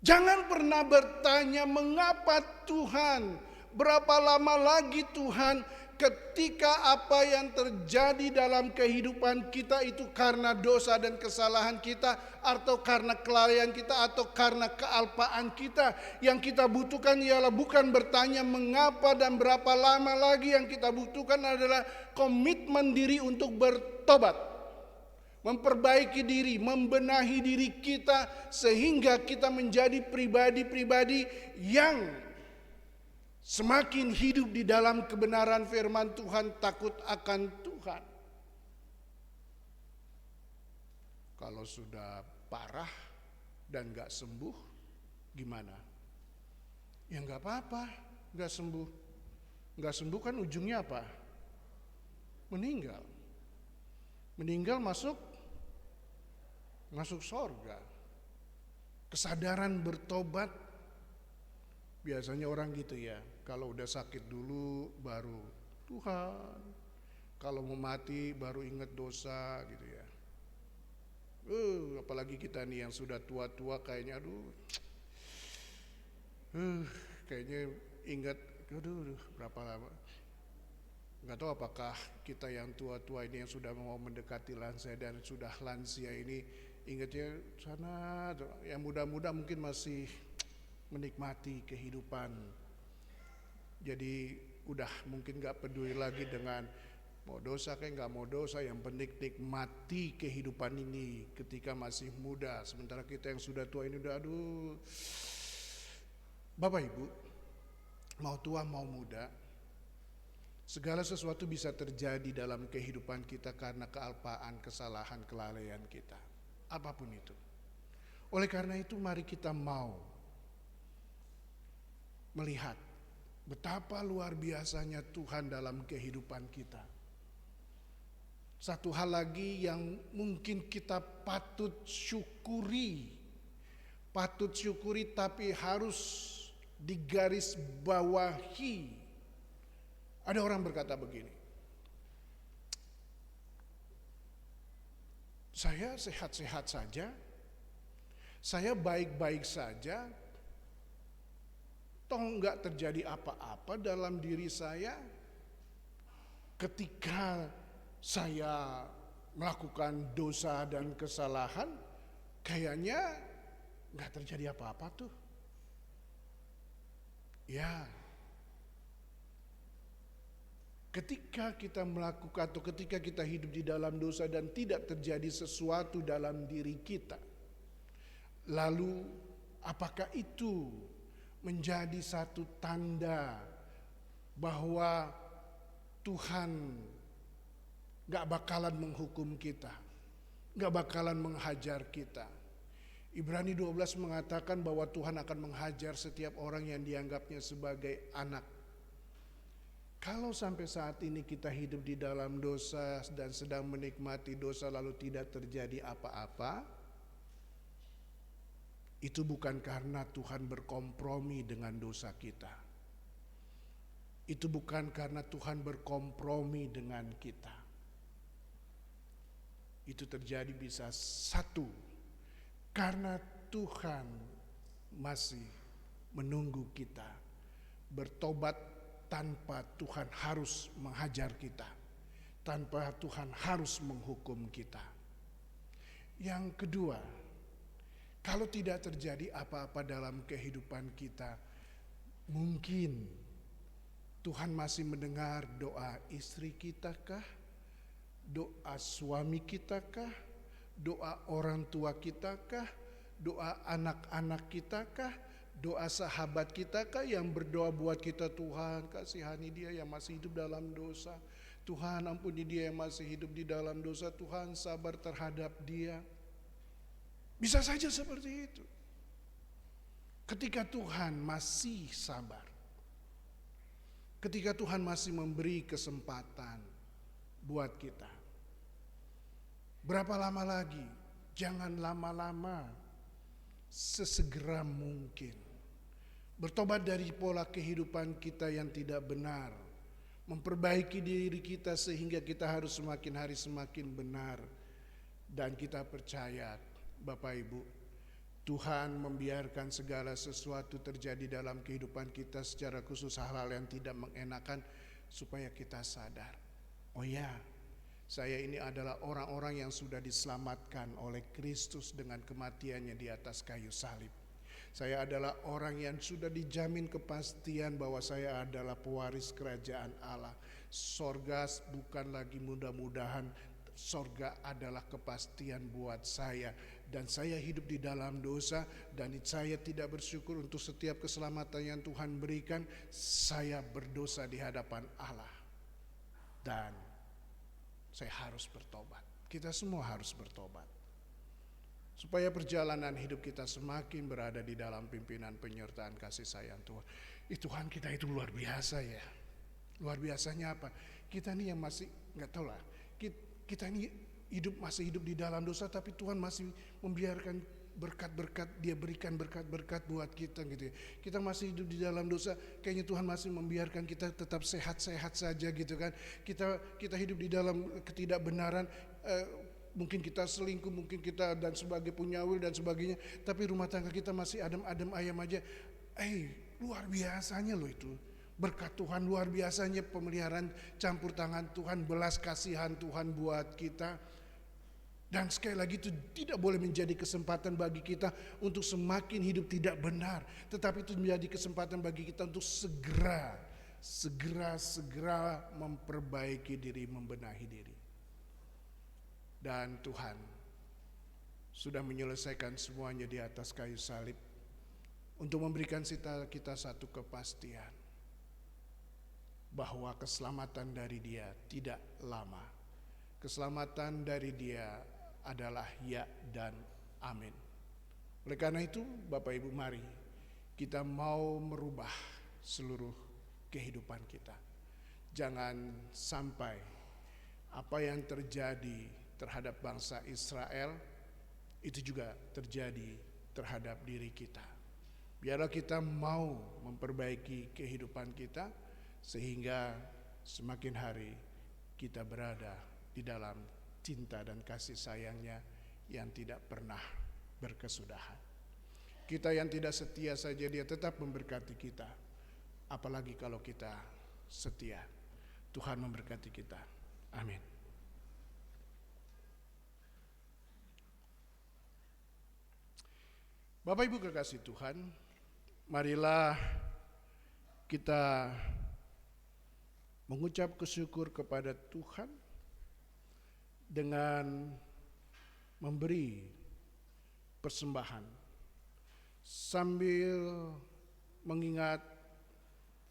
jangan pernah bertanya mengapa Tuhan, berapa lama lagi Tuhan, ketika apa yang terjadi dalam kehidupan kita itu karena dosa dan kesalahan kita, atau karena kelalaian kita, atau karena kealpaan kita. Yang kita butuhkan ialah bukan bertanya mengapa dan berapa lama lagi. Yang kita butuhkan adalah komitmen diri untuk bertobat, memperbaiki diri, membenahi diri kita, sehingga kita menjadi pribadi-pribadi yang semakin hidup di dalam kebenaran firman Tuhan, takut akan Tuhan. Kalau sudah parah dan gak sembuh, gimana? Ya gak apa-apa, gak sembuh. Gak sembuh kan ujungnya apa? Meninggal. Meninggal masuk sorga. Kesadaran bertobat, biasanya orang gitu ya, kalau udah sakit dulu baru Tuhan, kalau mau mati baru ingat dosa gitu ya. Apalagi kita nih yang sudah tua-tua kayaknya kayaknya ingat berapa lama. Nggak tahu apakah kita yang tua-tua ini yang sudah mau mendekati lansia dan sudah lansia ini ingatnya sana, yang muda-muda mungkin masih menikmati kehidupan. Jadi udah mungkin gak peduli lagi dengan mau dosa kayak gak mau dosa, yang penting nikmati kehidupan ini ketika masih muda. Sementara kita yang sudah tua ini udah Bapak Ibu, mau tua mau muda, segala sesuatu bisa terjadi dalam kehidupan kita karena kealpaan, kesalahan, kelalaian kita. Apapun itu. Oleh karena itu mari kita mau melihat betapa luar biasanya Tuhan dalam kehidupan kita. Satu hal lagi yang mungkin kita patut syukuri tapi harus digaris bawahi. Ada orang berkata begini, saya sehat-sehat saja, saya baik-baik saja, toh enggak terjadi apa-apa dalam diri saya. Ketika saya melakukan dosa dan kesalahan, kayaknya nggak terjadi apa-apa tuh. Ya, ketika kita melakukan atau ketika kita hidup di dalam dosa dan tidak terjadi sesuatu dalam diri kita, lalu apakah itu menjadi satu tanda bahwa Tuhan gak bakalan menghukum kita, gak bakalan menghajar kita? Ibrani 12 mengatakan bahwa Tuhan akan menghajar setiap orang yang dianggapnya sebagai anak. Kalau sampai saat ini kita hidup di dalam dosa dan sedang menikmati dosa lalu tidak terjadi apa-apa, itu bukan karena Tuhan berkompromi dengan dosa kita. Itu bukan karena Tuhan berkompromi dengan kita. Itu terjadi bisa satu, karena Tuhan masih menunggu kita bertobat tanpa Tuhan harus menghajar kita, tanpa Tuhan harus menghukum kita. Yang kedua, kalau tidak terjadi apa-apa dalam kehidupan kita, mungkin Tuhan masih mendengar doa istri kita kah? Doa suami kita kah? Doa orang tua kita kah? Doa anak-anak kita kah? Doa sahabat kita kah yang berdoa buat kita, Tuhan kasihani dia yang masih hidup dalam dosa. Tuhan ampuni dia yang masih hidup di dalam dosa. Tuhan sabar terhadap dia. Bisa saja seperti itu. Ketika Tuhan masih sabar, ketika Tuhan masih memberi kesempatan buat kita. Berapa lama lagi? Jangan lama-lama, sesegera mungkin. Bertobat dari pola kehidupan kita yang tidak benar. Memperbaiki diri kita sehingga kita harus semakin hari semakin benar. Dan kita percaya, Bapak Ibu, Tuhan membiarkan segala sesuatu terjadi dalam kehidupan kita, secara khusus hal-hal yang tidak mengenakan, supaya kita sadar, oh ya, saya ini adalah orang-orang yang sudah diselamatkan oleh Kristus dengan kematiannya di atas kayu salib. Saya adalah orang yang sudah dijamin kepastian bahwa saya adalah pewaris kerajaan Allah. Sorga bukan lagi mudah-mudahan, sorga adalah kepastian buat saya. Dan saya hidup di dalam dosa dan saya tidak bersyukur untuk setiap keselamatan yang Tuhan berikan. Saya berdosa di hadapan Allah. Dan saya harus bertobat. Kita semua harus bertobat. Supaya perjalanan hidup kita semakin berada di dalam pimpinan penyertaan kasih sayang Tuhan. Tuhan kita itu luar biasa ya. Luar biasanya apa? Kita ini yang masih gak tahu lah. Kita ini masih hidup di dalam dosa, tapi Tuhan masih membiarkan berkat-berkat, Dia berikan berkat-berkat buat kita gitu ya. Kita masih hidup di dalam dosa, kayaknya Tuhan masih membiarkan kita tetap sehat-sehat saja gitu kan. Kita hidup di dalam ketidakbenaran, mungkin kita selingkuh, mungkin kita dan sebagai punyawil dan sebagainya, tapi rumah tangga kita masih adem-adem ayam aja. Luar biasanya loh itu. Berkat Tuhan, luar biasanya pemeliharaan campur tangan Tuhan, belas kasihan Tuhan buat kita. Dan sekali lagi itu tidak boleh menjadi kesempatan bagi kita untuk semakin hidup tidak benar. Tetapi itu menjadi kesempatan bagi kita untuk segera memperbaiki diri, membenahi diri. Dan Tuhan sudah menyelesaikan semuanya di atas kayu salib untuk memberikan kita satu kepastian bahwa keselamatan dari Dia tidak lama. Keselamatan dari Dia adalah ya dan amin. Oleh karena itu, Bapak Ibu, mari kita mau merubah seluruh kehidupan kita. Jangan sampai apa yang terjadi terhadap bangsa Israel itu juga terjadi terhadap diri kita. Biarlah kita mau memperbaiki kehidupan kita, sehingga semakin hari kita berada di dalam cinta dan kasih sayangnya yang tidak pernah berkesudahan. Kita yang tidak setia saja Dia tetap memberkati kita. Apalagi kalau kita setia. Tuhan memberkati kita. Amin. Bapak Ibu kekasih Tuhan, marilah kita mengucap syukur kepada Tuhan dengan memberi persembahan sambil mengingat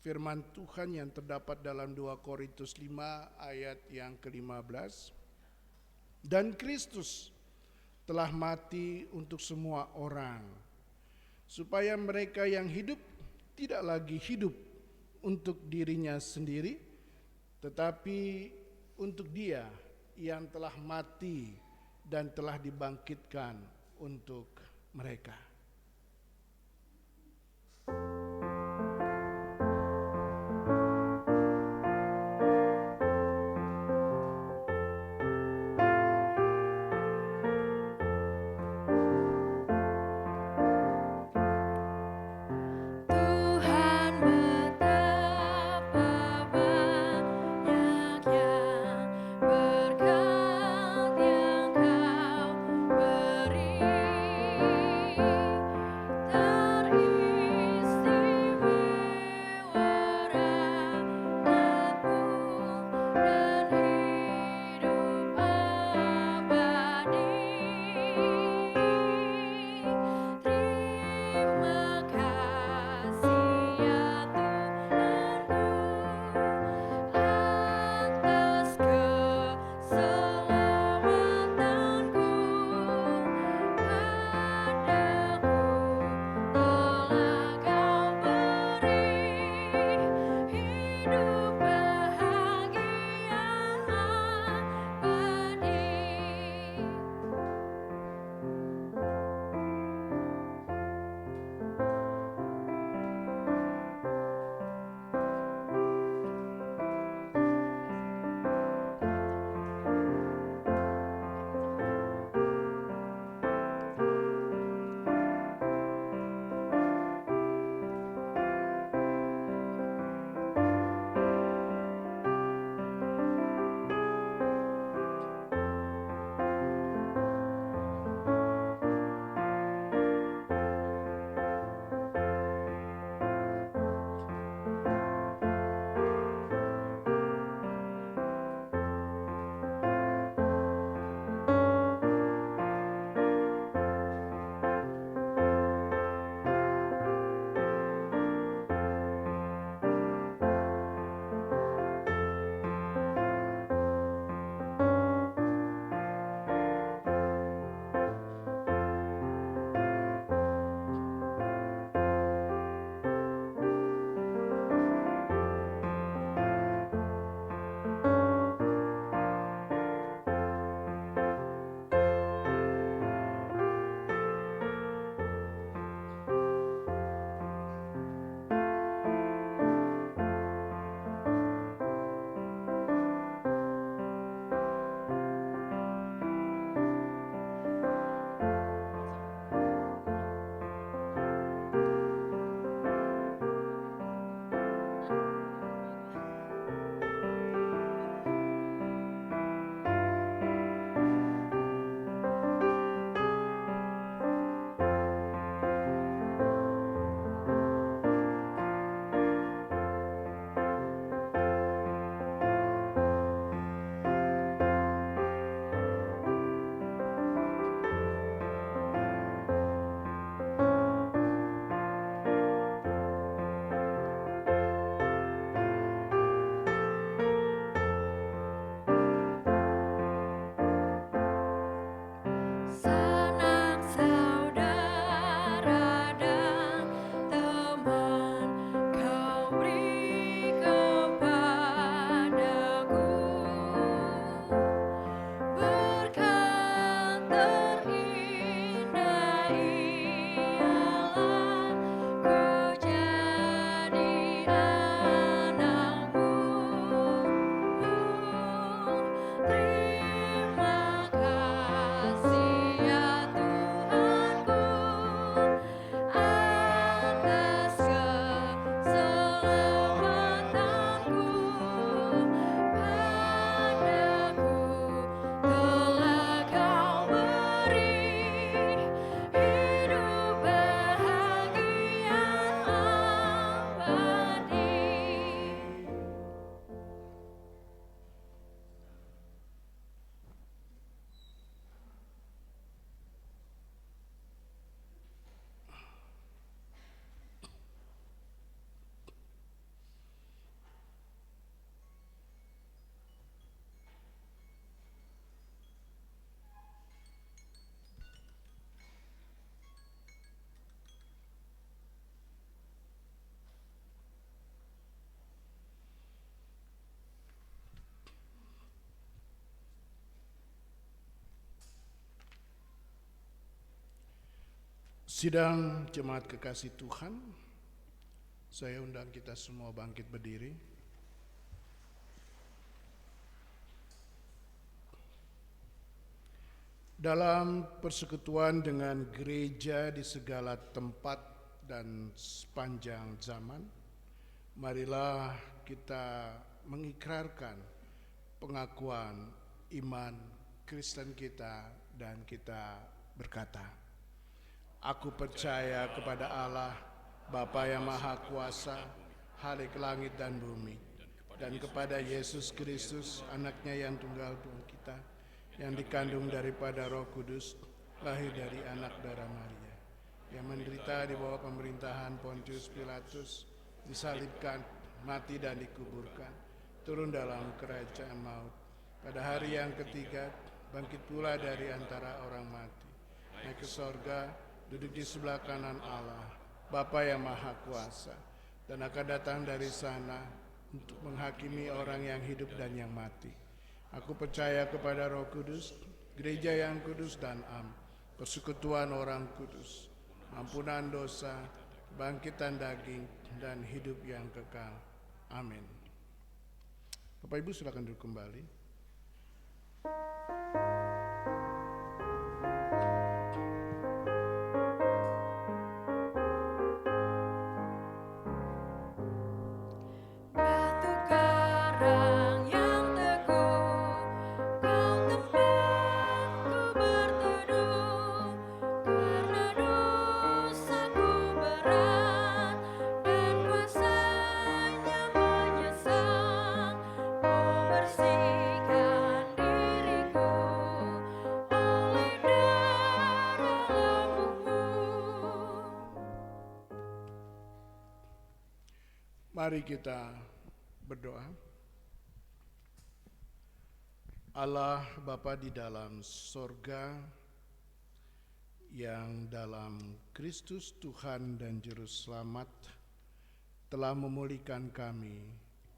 firman Tuhan yang terdapat dalam 2 Korintus 5 ayat yang ke-15. Dan Kristus telah mati untuk semua orang, supaya mereka yang hidup tidak lagi hidup untuk dirinya sendiri, tetapi untuk Dia yang telah mati dan telah dibangkitkan untuk mereka. Tuhan betapa banyaknya berkat yang Kau beri. Sidang jemaat kekasih Tuhan, saya undang kita semua bangkit berdiri. Dalam persekutuan dengan gereja di segala tempat dan sepanjang zaman, marilah kita mengikrarkan pengakuan iman Kristen kita dan kita berkata, "Aku percaya kepada Allah, Bapa yang Maha Kuasa, Khalik langit dan bumi, dan kepada Yesus Kristus, anaknya yang tunggal Tuhan kita, yang dikandung daripada Roh Kudus, lahir dari anak darah Maria, yang menderita di bawah pemerintahan Pontius Pilatus, disalibkan, mati dan dikuburkan, turun dalam kerajaan maut. Pada hari yang ketiga, bangkit pula dari antara orang mati, naik ke sorga, duduk di sebelah kanan Allah, Bapa yang Maha Kuasa, dan akan datang dari sana untuk menghakimi orang yang hidup dan yang mati. Aku percaya kepada Roh Kudus, gereja yang kudus dan persekutuan orang kudus, ampunan dosa, bangkitan daging, dan hidup yang kekal. Amin." Bapak Ibu silakan duduk kembali. Mari kita berdoa. Allah Bapa di dalam sorga, yang dalam Kristus Tuhan dan Juru Selamat telah memulihkan kami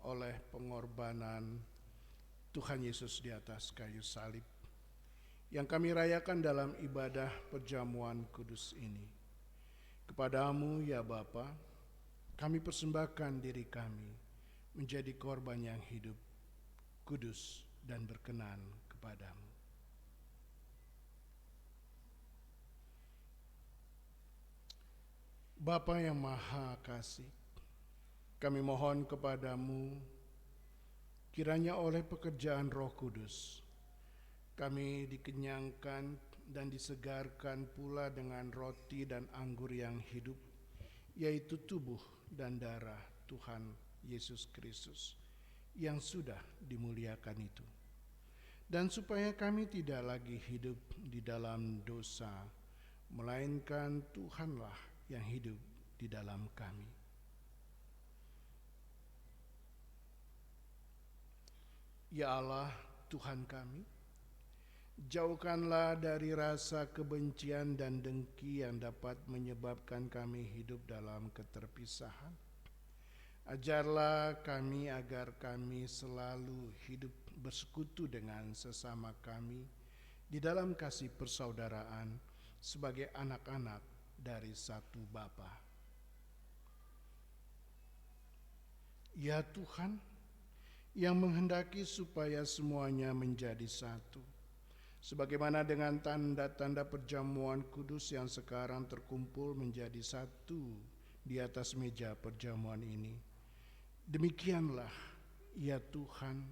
oleh pengorbanan Tuhan Yesus di atas kayu salib, yang kami rayakan dalam ibadah perjamuan kudus ini. Kepadamu ya Bapa, kami persembahkan diri kami menjadi korban yang hidup, kudus, dan berkenan kepadamu. Bapa yang Maha Kasih, kami mohon kepadamu, kiranya oleh pekerjaan Roh Kudus, kami dikenyangkan dan disegarkan pula dengan roti dan anggur yang hidup, yaitu tubuh dan darah Tuhan Yesus Kristus yang sudah dimuliakan itu. Dan supaya kami tidak lagi hidup di dalam dosa, melainkan Tuhanlah yang hidup di dalam kami. Ya Allah, Tuhan kami, jauhkanlah dari rasa kebencian dan dengki yang dapat menyebabkan kami hidup dalam keterpisahan. Ajarlah kami agar kami selalu hidup bersekutu dengan sesama kami di dalam kasih persaudaraan sebagai anak-anak dari satu Bapa. Ya Tuhan, yang menghendaki supaya semuanya menjadi satu, sebagaimana dengan tanda-tanda perjamuan kudus yang sekarang terkumpul menjadi satu di atas meja perjamuan ini. Demikianlah, ya Tuhan,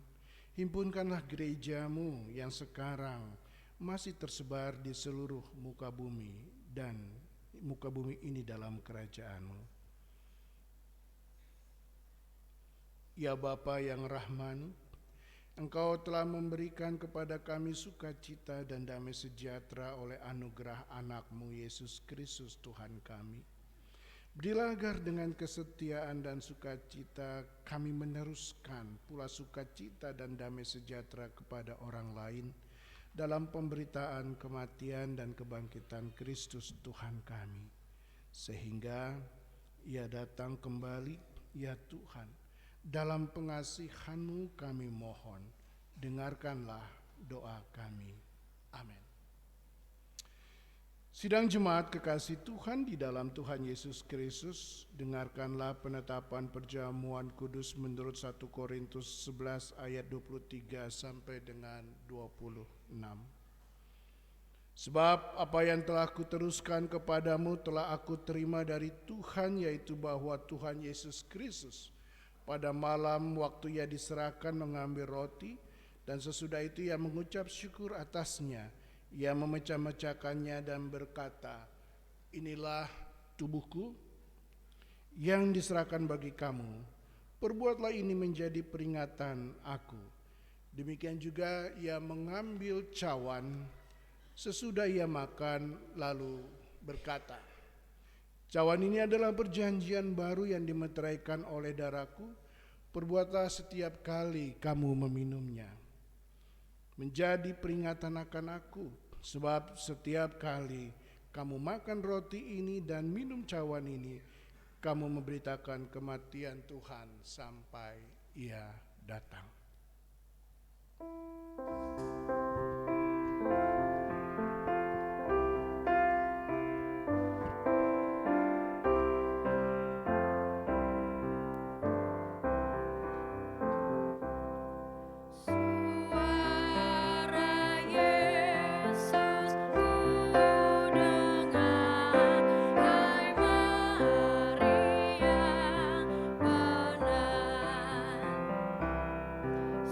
himpunkanlah gerejamu yang sekarang masih tersebar di seluruh muka bumi dan muka bumi ini dalam kerajaan-Mu. Ya Bapa yang Rahman, Engkau telah memberikan kepada kami sukacita dan damai sejahtera oleh anugerah anak-Mu Yesus Kristus Tuhan kami. Berilah agar dengan kesetiaan dan sukacita kami meneruskan pula sukacita dan damai sejahtera kepada orang lain dalam pemberitaan kematian dan kebangkitan Kristus Tuhan kami, sehingga Ia datang kembali, ya Tuhan. Dalam pengasihan-Mu kami mohon, dengarkanlah doa kami. Amin. Sidang jemaat kekasih Tuhan di dalam Tuhan Yesus Kristus, dengarkanlah penetapan perjamuan kudus menurut 1 Korintus 11 ayat 23 sampai dengan 26. Sebab apa yang telah kuteruskan kepadamu telah aku terima dari Tuhan, yaitu bahwa Tuhan Yesus Kristus pada malam waktu ia diserahkan mengambil roti, dan sesudah itu ia mengucap syukur atasnya. Ia memecah-mecahkannya dan berkata, "Inilah tubuhku yang diserahkan bagi kamu. Perbuatlah ini menjadi peringatan aku." Demikian juga ia mengambil cawan sesudah ia makan, lalu berkata, "Cawan ini adalah perjanjian baru yang dimeteraikan oleh darahku. Perbuatlah setiap kali kamu meminumnya menjadi peringatan akan aku. Sebab setiap kali kamu makan roti ini dan minum cawan ini, kamu memberitakan kematian Tuhan sampai ia datang."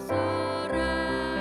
Serahkanlah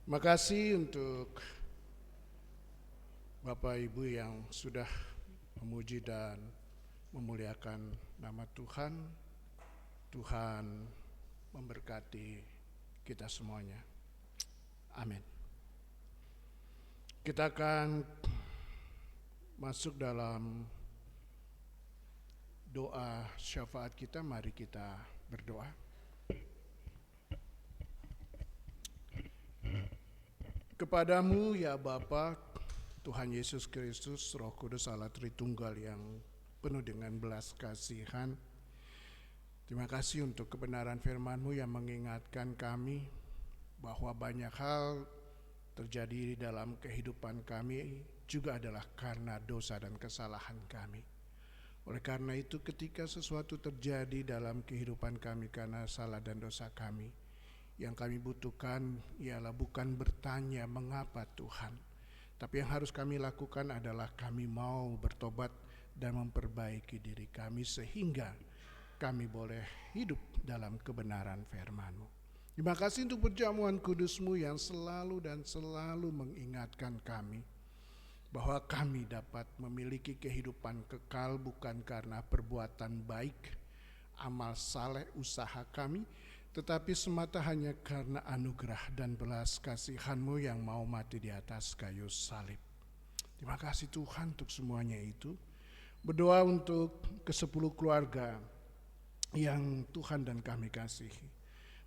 Makasih untuk Bapak Ibu yang sudah memuji dan memuliakan nama Tuhan. Tuhan memberkati kita semuanya. Amin. Kita akan masuk dalam doa syafaat kita. Mari kita berdoa. Kepadamu ya Bapa, Tuhan Yesus Kristus, Roh Kudus Allah Tritunggal yang penuh dengan belas kasihan. Terima kasih untuk kebenaran firman-Mu yang mengingatkan kami bahwa banyak hal terjadi di dalam kehidupan kami juga adalah karena dosa dan kesalahan kami. Oleh karena itu ketika sesuatu terjadi dalam kehidupan kami karena salah dan dosa kami, yang kami butuhkan ialah bukan bertanya mengapa Tuhan, tapi yang harus kami lakukan adalah kami mau bertobat dan memperbaiki diri kami sehingga kami boleh hidup dalam kebenaran firman-Mu. Terima kasih untuk perjamuan kudus-Mu yang selalu dan selalu mengingatkan kami bahwa kami dapat memiliki kehidupan kekal bukan karena perbuatan baik, amal saleh, usaha kami, tetapi semata hanya karena anugerah dan belas kasihan-Mu yang mau mati di atas kayu salib. Terima kasih Tuhan untuk semuanya itu. Berdoa untuk ke-10 keluarga yang Tuhan dan kami kasihi.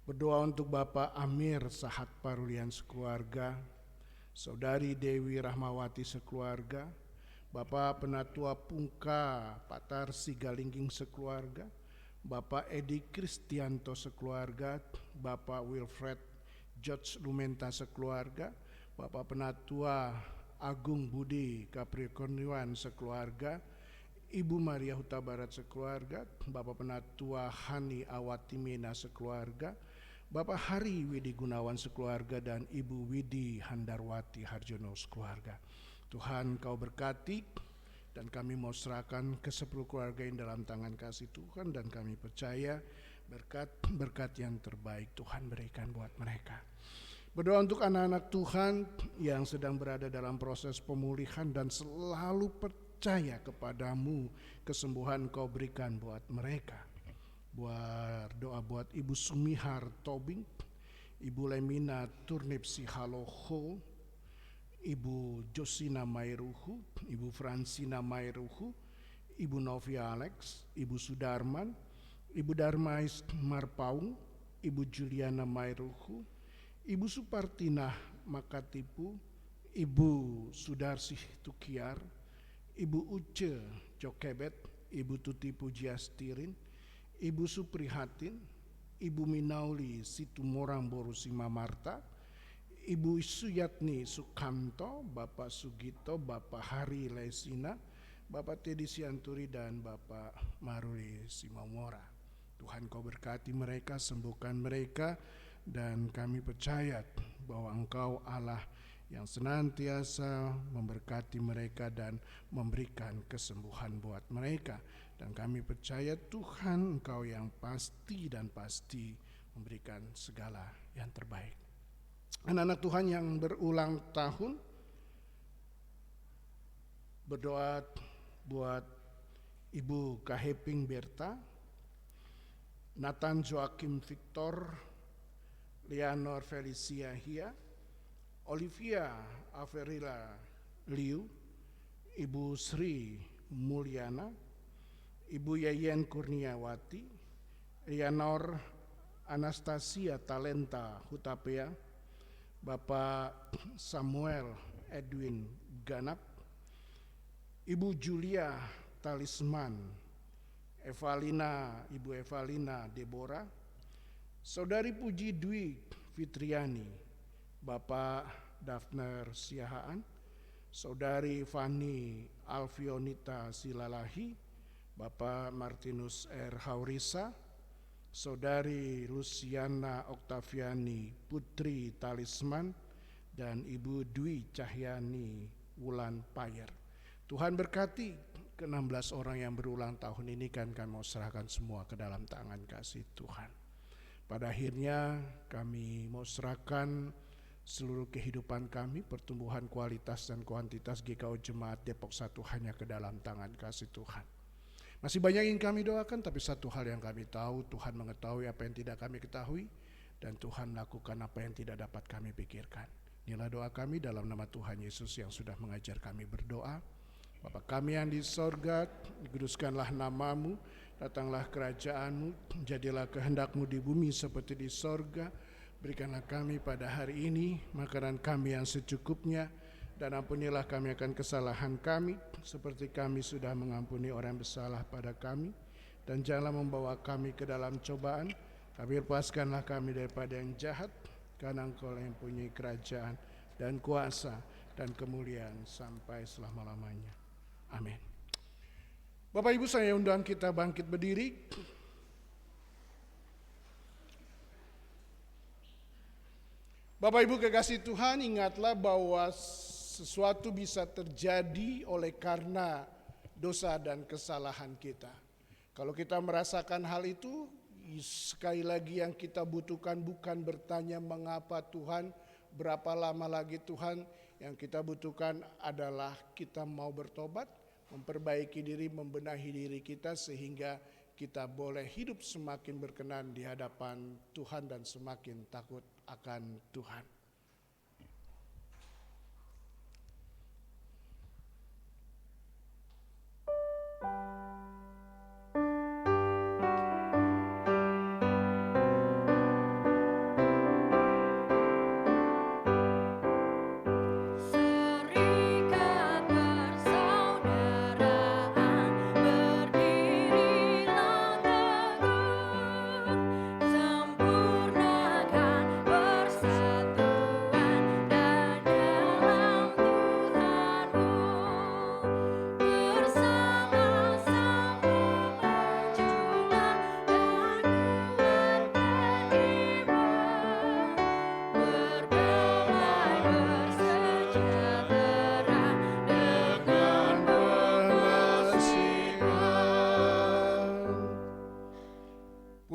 Berdoa untuk Bapak Amir Sahat Parulian sekeluarga, Saudari Dewi Rahmawati sekeluarga, Bapak Penatua Pungka Patar Sigalingging sekeluarga, Bapak Edi Kristianto sekeluarga, Bapak Wilfred George Lumenta sekeluarga, Bapak Penatua Agung Budi Capricornian sekeluarga, Ibu Maria Huta Barat sekeluarga, Bapak Penatua Hani Awatimena sekeluarga, Bapak Hari Widi Gunawan sekeluarga, dan Ibu Widi Handarwati Harjono sekeluarga. Tuhan Kau berkati, dan kami mau serahkan ke-10 keluarga yang dalam tangan kasih Tuhan, dan kami percaya berkat yang terbaik Tuhan berikan buat mereka. Berdoa untuk anak-anak Tuhan yang sedang berada dalam proses pemulihan dan selalu percaya kepadamu, kesembuhan Kau berikan buat mereka. Berdoa buat Ibu Sumihar Tobing, Ibu Lemina Turnip Sihaloho, Ibu Josina Mairuhu, Ibu Fransina Mairuhu, Ibu Novia Alex, Ibu Sudarman, Ibu Darmais Marpaung, Ibu Juliana Mairuhu, Ibu Supartina Makatipu, Ibu Sudarsih Tukiar, Ibu Uce Jokebet, Ibu Tuti Pujiastirin, Ibu Suprihatin, Ibu Minauli Situmorang Borusima Marta, Ibu Suyatni Sukamto, Bapak Sugito, Bapak Hari Lesina, Bapak Teddy Sianturi, dan Bapak Maruli Simamora. Tuhan Kau berkati mereka, sembuhkan mereka, dan kami percaya bahwa Engkau Allah yang senantiasa memberkati mereka dan memberikan kesembuhan buat mereka. Dan kami percaya Tuhan Engkau yang pasti dan pasti memberikan segala yang terbaik. Anak-anak Tuhan yang berulang tahun, berdoa buat Ibu Kaheping Berta, Nathan Joakim Victor, Leonor Felicia Hia, Olivia Averila Liu, Ibu Sri Mulyana, Ibu Yayen Kurniawati, Leonor Anastasia Talenta Hutapea, Bapak Samuel Edwin Ganap, Ibu Julia Talisman, Ibu Evalina Deborah, Saudari Puji Dwi Fitriani, Bapak Dafner Siahaan, Saudari Fani Alfionita Silalahi, Bapak Martinus R. Haurisa, Saudari Luciana Oktaviani Putri Talisman, dan Ibu Dwi Cahyani Wulan Payer. Tuhan berkati ke-16 orang yang berulang tahun ini, kan kami mau serahkan semua ke dalam tangan kasih Tuhan. Pada akhirnya kami mau serahkan seluruh kehidupan kami, pertumbuhan kualitas dan kuantitas GKO Jemaat Depok 1 hanya ke dalam tangan kasih Tuhan. Masih banyak yang kami doakan, tapi satu hal yang kami tahu, Tuhan mengetahui apa yang tidak kami ketahui, dan Tuhan melakukan apa yang tidak dapat kami pikirkan. Inilah doa kami dalam nama Tuhan Yesus yang sudah mengajar kami berdoa. Bapa kami yang di sorga, dikuduskanlah namamu, datanglah kerajaanmu, jadilah kehendakmu di bumi seperti di sorga. Berikanlah kami pada hari ini makanan kami yang secukupnya, dan ampunilah kami akan kesalahan kami, seperti kami sudah mengampuni orang yang bersalah pada kami. Dan janganlah membawa kami ke dalam cobaan, tapi lepaskanlah kami daripada yang jahat, karena Engkau yang mempunyai kerajaan dan kuasa dan kemuliaan sampai selama-lamanya. Amin. Bapak Ibu, saya undang kita bangkit berdiri. Bapak Ibu kekasih Tuhan, ingatlah bahwa sesuatu bisa terjadi oleh karena dosa dan kesalahan kita. Kalau kita merasakan hal itu, sekali lagi yang kita butuhkan bukan bertanya mengapa Tuhan, berapa lama lagi Tuhan. Yang kita butuhkan adalah kita mau bertobat, memperbaiki diri, membenahi diri kita sehingga kita boleh hidup semakin berkenan di hadapan Tuhan dan semakin takut akan Tuhan.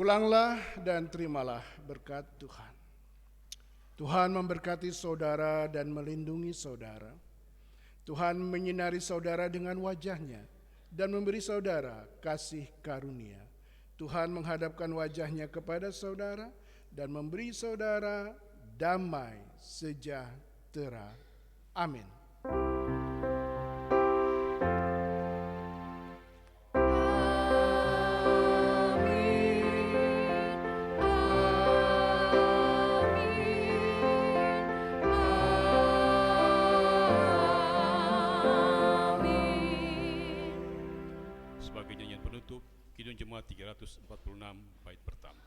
Pulanglah dan terimalah berkat Tuhan. Tuhan memberkati saudara dan melindungi saudara. Tuhan menyinari saudara dengan wajah-Nya dan memberi saudara kasih karunia. Tuhan menghadapkan wajah-Nya kepada saudara dan memberi saudara damai sejahtera. Amin. Kidung Jemaat 346 bait pertama.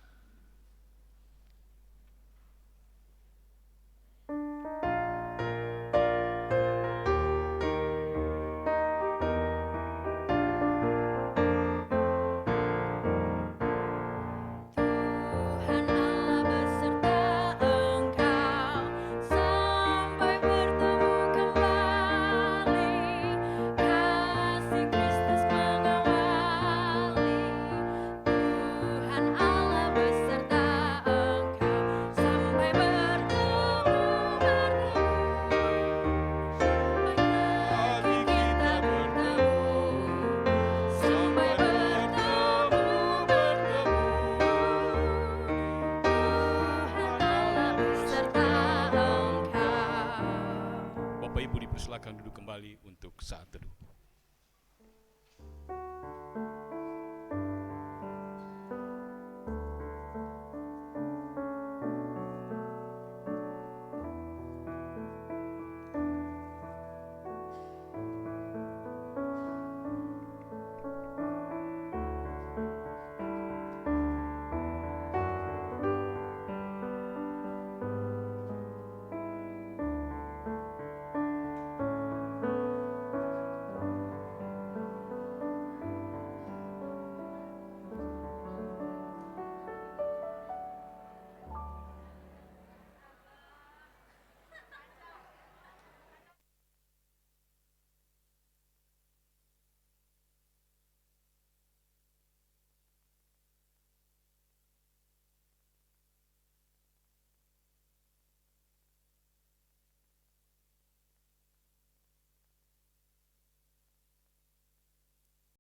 Silakan duduk kembali untuk saat teduh.